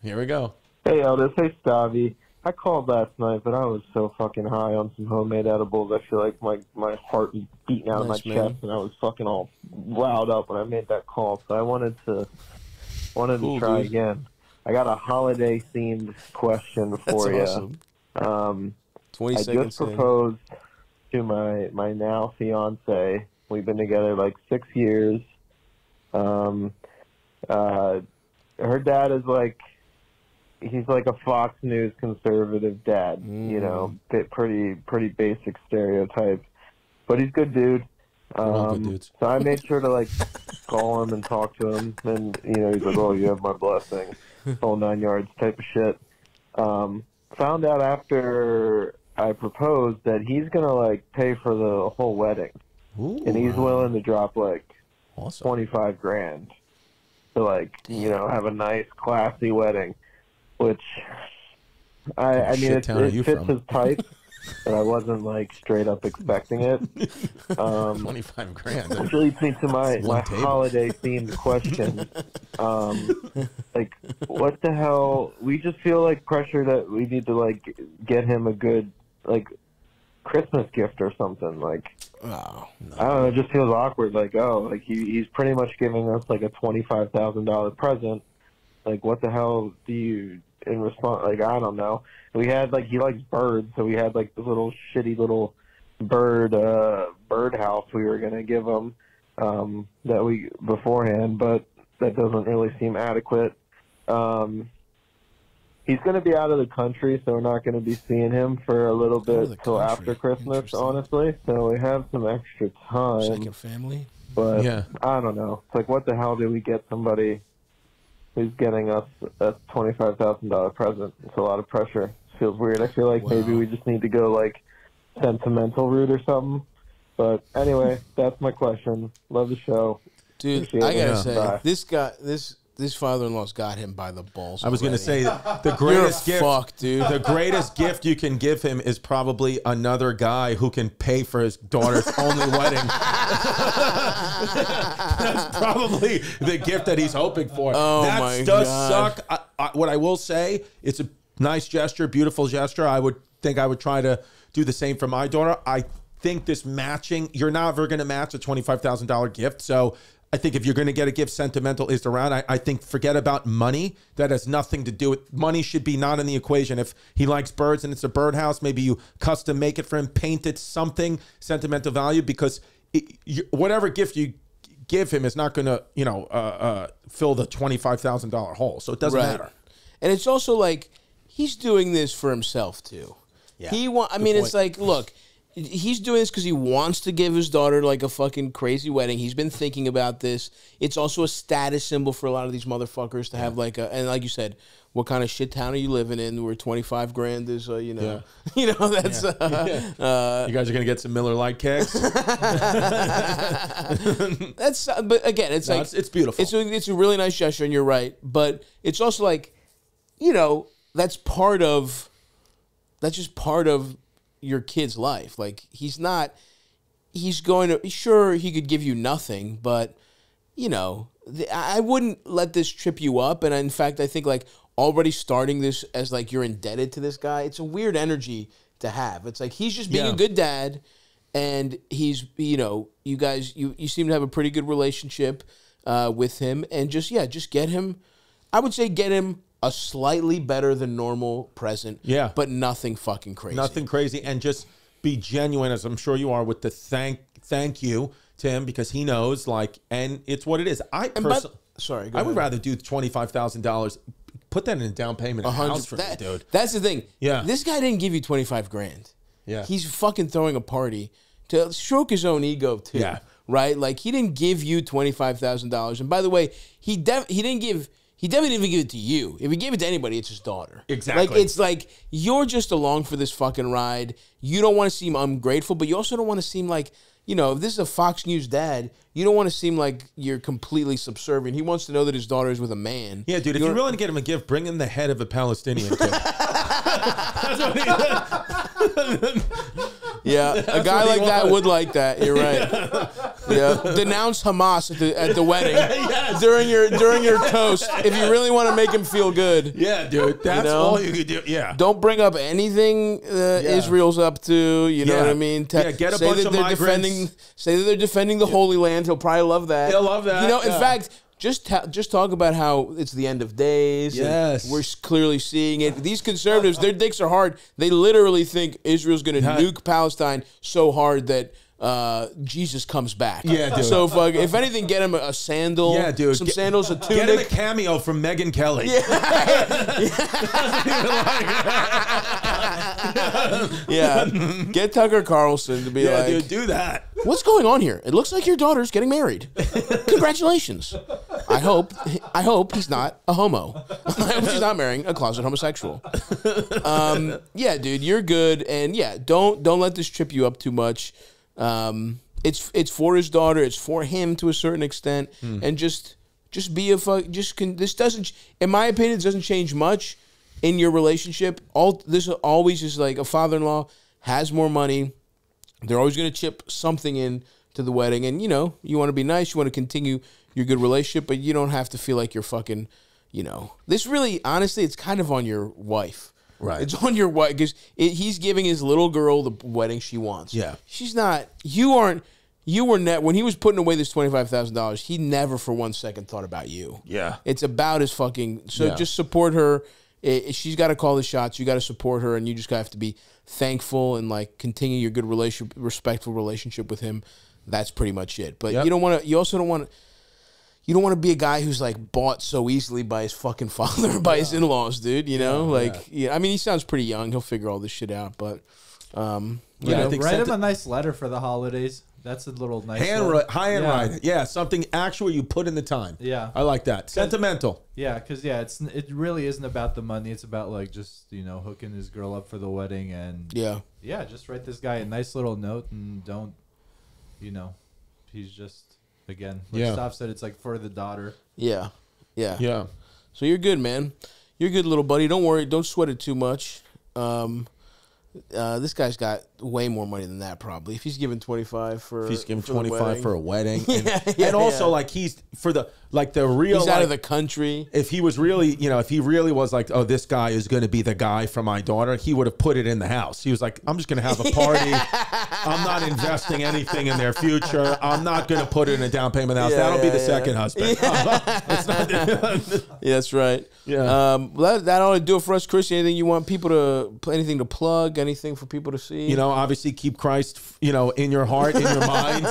Here we go. Hey, Eldest. Hey, Stavvy. I called last night, but I was so fucking high on some homemade edibles. I feel like my heart was beating out of my chest, and I was fucking all riled up when I made that call. So I wanted to try again. I got a holiday-themed question for you. Awesome. 20 I seconds just proposed to my now fiance. We've been together like 6 years. Her dad is he's like a Fox News conservative dad, you know, pretty basic stereotype, but he's a good dude. So I made sure to call him and talk to him, and he's like, "Oh, you have my blessing," whole 9 yards type of shit. Found out after I proposed that he's gonna pay for the whole wedding. Ooh, and he's willing to drop awesome. 25 grand to have a nice classy wedding, which I mean it fits his type, but I wasn't straight up expecting it. 25 grand. Which leads me to my holiday themed question. What the hell? We just feel pressure that we need to get him a good Christmas gift or something. Oh, no. I don't know. It just feels awkward. He's pretty much giving us a $25,000 present. What the hell do you in response? I don't know. We had he likes birds, so we had this little shitty little bird house we were gonna give him that we beforehand, but that doesn't really seem adequate. He's going to be out of the country, so we're not going to be seeing him for a little bit till after Christmas, honestly. So we have some extra time. Second family? But I don't know. It's what the hell do we get somebody who's getting us a $25,000 present? It's a lot of pressure. It feels weird. I feel like maybe we just need to go sentimental route or something. But anyway, that's my question. Love the show. Dude, I got to say, this father-in-law's got him by the balls. I was going to say the greatest gift, dude. The greatest gift you can give him is probably another guy who can pay for his daughter's only wedding. That's probably the gift that he's hoping for. Oh, that my does God. suck. What I will say, it's a nice gesture, beautiful gesture. I would try to do the same for my daughter. I think this matching, you're never going to match a $25,000 gift, so I think if you're going to get a gift, sentimental is around. I think forget about money. That has nothing to do with money. Should be not in the equation. If he likes birds and it's a birdhouse, maybe you custom make it for him, paint it something, sentimental value, because whatever gift you give him is not going to, fill the $25,000 hole. So it doesn't matter. And it's also he's doing this for himself too. Yeah. It's look, he's doing this because he wants to give his daughter a fucking crazy wedding. He's been thinking about this. It's also a status symbol for a lot of these motherfuckers to have and like you said, what kind of shit town are you living in where 25 grand is, that's, you guys are going to get some Miller Lite kegs. That's, but again, it's it's beautiful. It's a really nice gesture, and you're right. But it's also that's just part of your kid's life. He's going to, sure, he could give you nothing, but I wouldn't let this trip you up. And in fact, I think already starting this as you're indebted to this guy, it's a weird energy to have. It's he's just being a good dad, and he's, you guys, you seem to have a pretty good relationship with him, and just get him, I would say get him a slightly better than normal present, but nothing fucking crazy. Nothing crazy, and just be genuine, as I'm sure you are, with the thank you to him, because he knows, and it's what it is. I would rather do $25,000, put that in a down payment in a house for me, dude. That's the thing. Yeah. This guy didn't give you 25 grand. Yeah. He's fucking throwing a party to stroke his own ego, too. Yeah. Right? He didn't give you $25,000. And by the way, he definitely didn't give it to you. If he gave it to anybody, it's his daughter. Exactly. It's you're just along for this fucking ride. You don't want to seem ungrateful, but you also don't want to seem you know, if this is a Fox News dad, you don't want to seem like you're completely subservient. He wants to know that his daughter is with a man. Yeah, dude, if you're willing to get him a gift, bring him the head of a Palestinian kid. That's what he Yeah, a guy like that would like that. You're right. Yeah, denounce Hamas at the wedding during your toast if you really want to make him feel good. Yeah, dude, that's all you could do. Yeah, don't bring up anything Israel's up to. You know what I mean? Get a bunch of migrants. Say that they're defending the Holy Land. He'll probably love that. He'll love that. You know, in fact. Just talk about how it's the end of days. Yes. We're clearly seeing it. These conservatives, their dicks are hard. They literally think Israel's going to nuke Palestine so hard that Jesus comes back. Yeah, dude. So if anything, get him a sandal. Yeah, dude. Some sandals, a tunic. Get him a cameo from Megyn Kelly. Yeah. Get Tucker Carlson to be like, dude, do that. What's going on here? It looks like your daughter's getting married. Congratulations. I hope he's not a homo. I hope she's not marrying a closet homosexual. Yeah, dude, you're good, and yeah, don't let this trip you up too much. It's for his daughter. It's for him to a certain extent, and just be a fuck. This doesn't, in my opinion, it doesn't change much in your relationship. This always is like a father-in-law has more money. They're always going to chip something in to the wedding, and you know you want to be nice. You want to continue your good relationship, but you don't have to feel like you're fucking. You know, this really, honestly, it's kind of on your wife. Right. It's on your wife because he's giving his little girl the wedding she wants. Yeah. She's not. You were when he was putting away this $25,000. He never for 1 second thought about you. Yeah. It's about his fucking. So just support her. She's got to call the shots. You got to support her, and you just have to be thankful and like continue your good relationship, respectful relationship with him. That's pretty much it. But you don't want to. You also don't want to. You don't want to be a guy who's like bought so easily by his fucking father, by his in-laws, dude. You know, I mean, he sounds pretty young. He'll figure all this shit out. But you know, write him a nice letter for the holidays. That's a little nice handwrite. Yeah, something actual you put in the time. Yeah, I like that. Sentimental. Yeah, because it really isn't about the money. It's about like just hooking his girl up for the wedding and just write this guy a nice little note and don't, he's just. Again, like Stav said, it's like for the daughter. Yeah. So you're good, man. You're good, little buddy. Don't worry. Don't sweat it too much. This guy's got way more money than that, probably. If he's giving 25 for, if he's giving 25 for a wedding, and also like he's for the real. He's out of the country. If he was really, if he really was like, oh, this guy is going to be the guy for my daughter, he would have put it in the house. He was like, I'm just going to have a party. I'm not investing anything in their future. I'm not going to put it in a down payment house. That'll be the second husband. That's right. Yeah. That ought to do it for us, Chris. Anything you want people to, anything to plug, anything for people to see? Obviously keep Christ, in your heart, in your mind.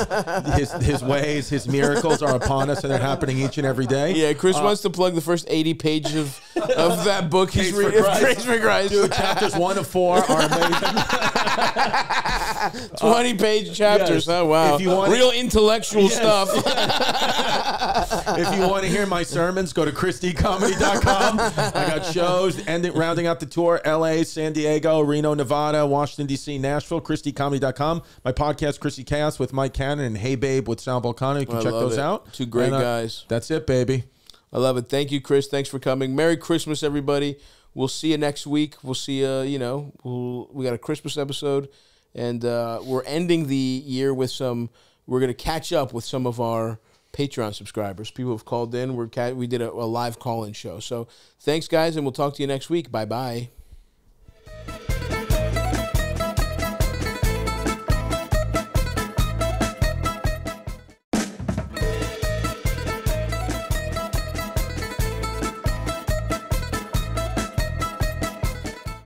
His ways, his miracles are upon us, and they're happening each and every day. Yeah, Chris wants to plug the first 80 pages of that book he's reading. Praise for Christ. Dude, chapters 1 to 4 are amazing. 20-page chapters. Yes. Oh, wow. If you want real intellectual stuff. If you want to hear my sermons, go to ChristyComedy.com. I got shows rounding out the tour: LA, San Diego, Reno, Nevada, Washington, D.C., Nashville. ChristyComedy.com. My podcast, Christy Chaos with Mike Cannon, and Hey Babe with Sal Volcano. You can check those out. Two great guys. That's it, baby. I love it. Thank you, Chris. Thanks for coming. Merry Christmas, everybody. We'll see you next week. We'll see you, we got a Christmas episode, and we're ending the year with we're going to catch up with some of our Patreon subscribers. People have called in. We did a live call-in show. So thanks, guys, and we'll talk to you next week. Bye-bye.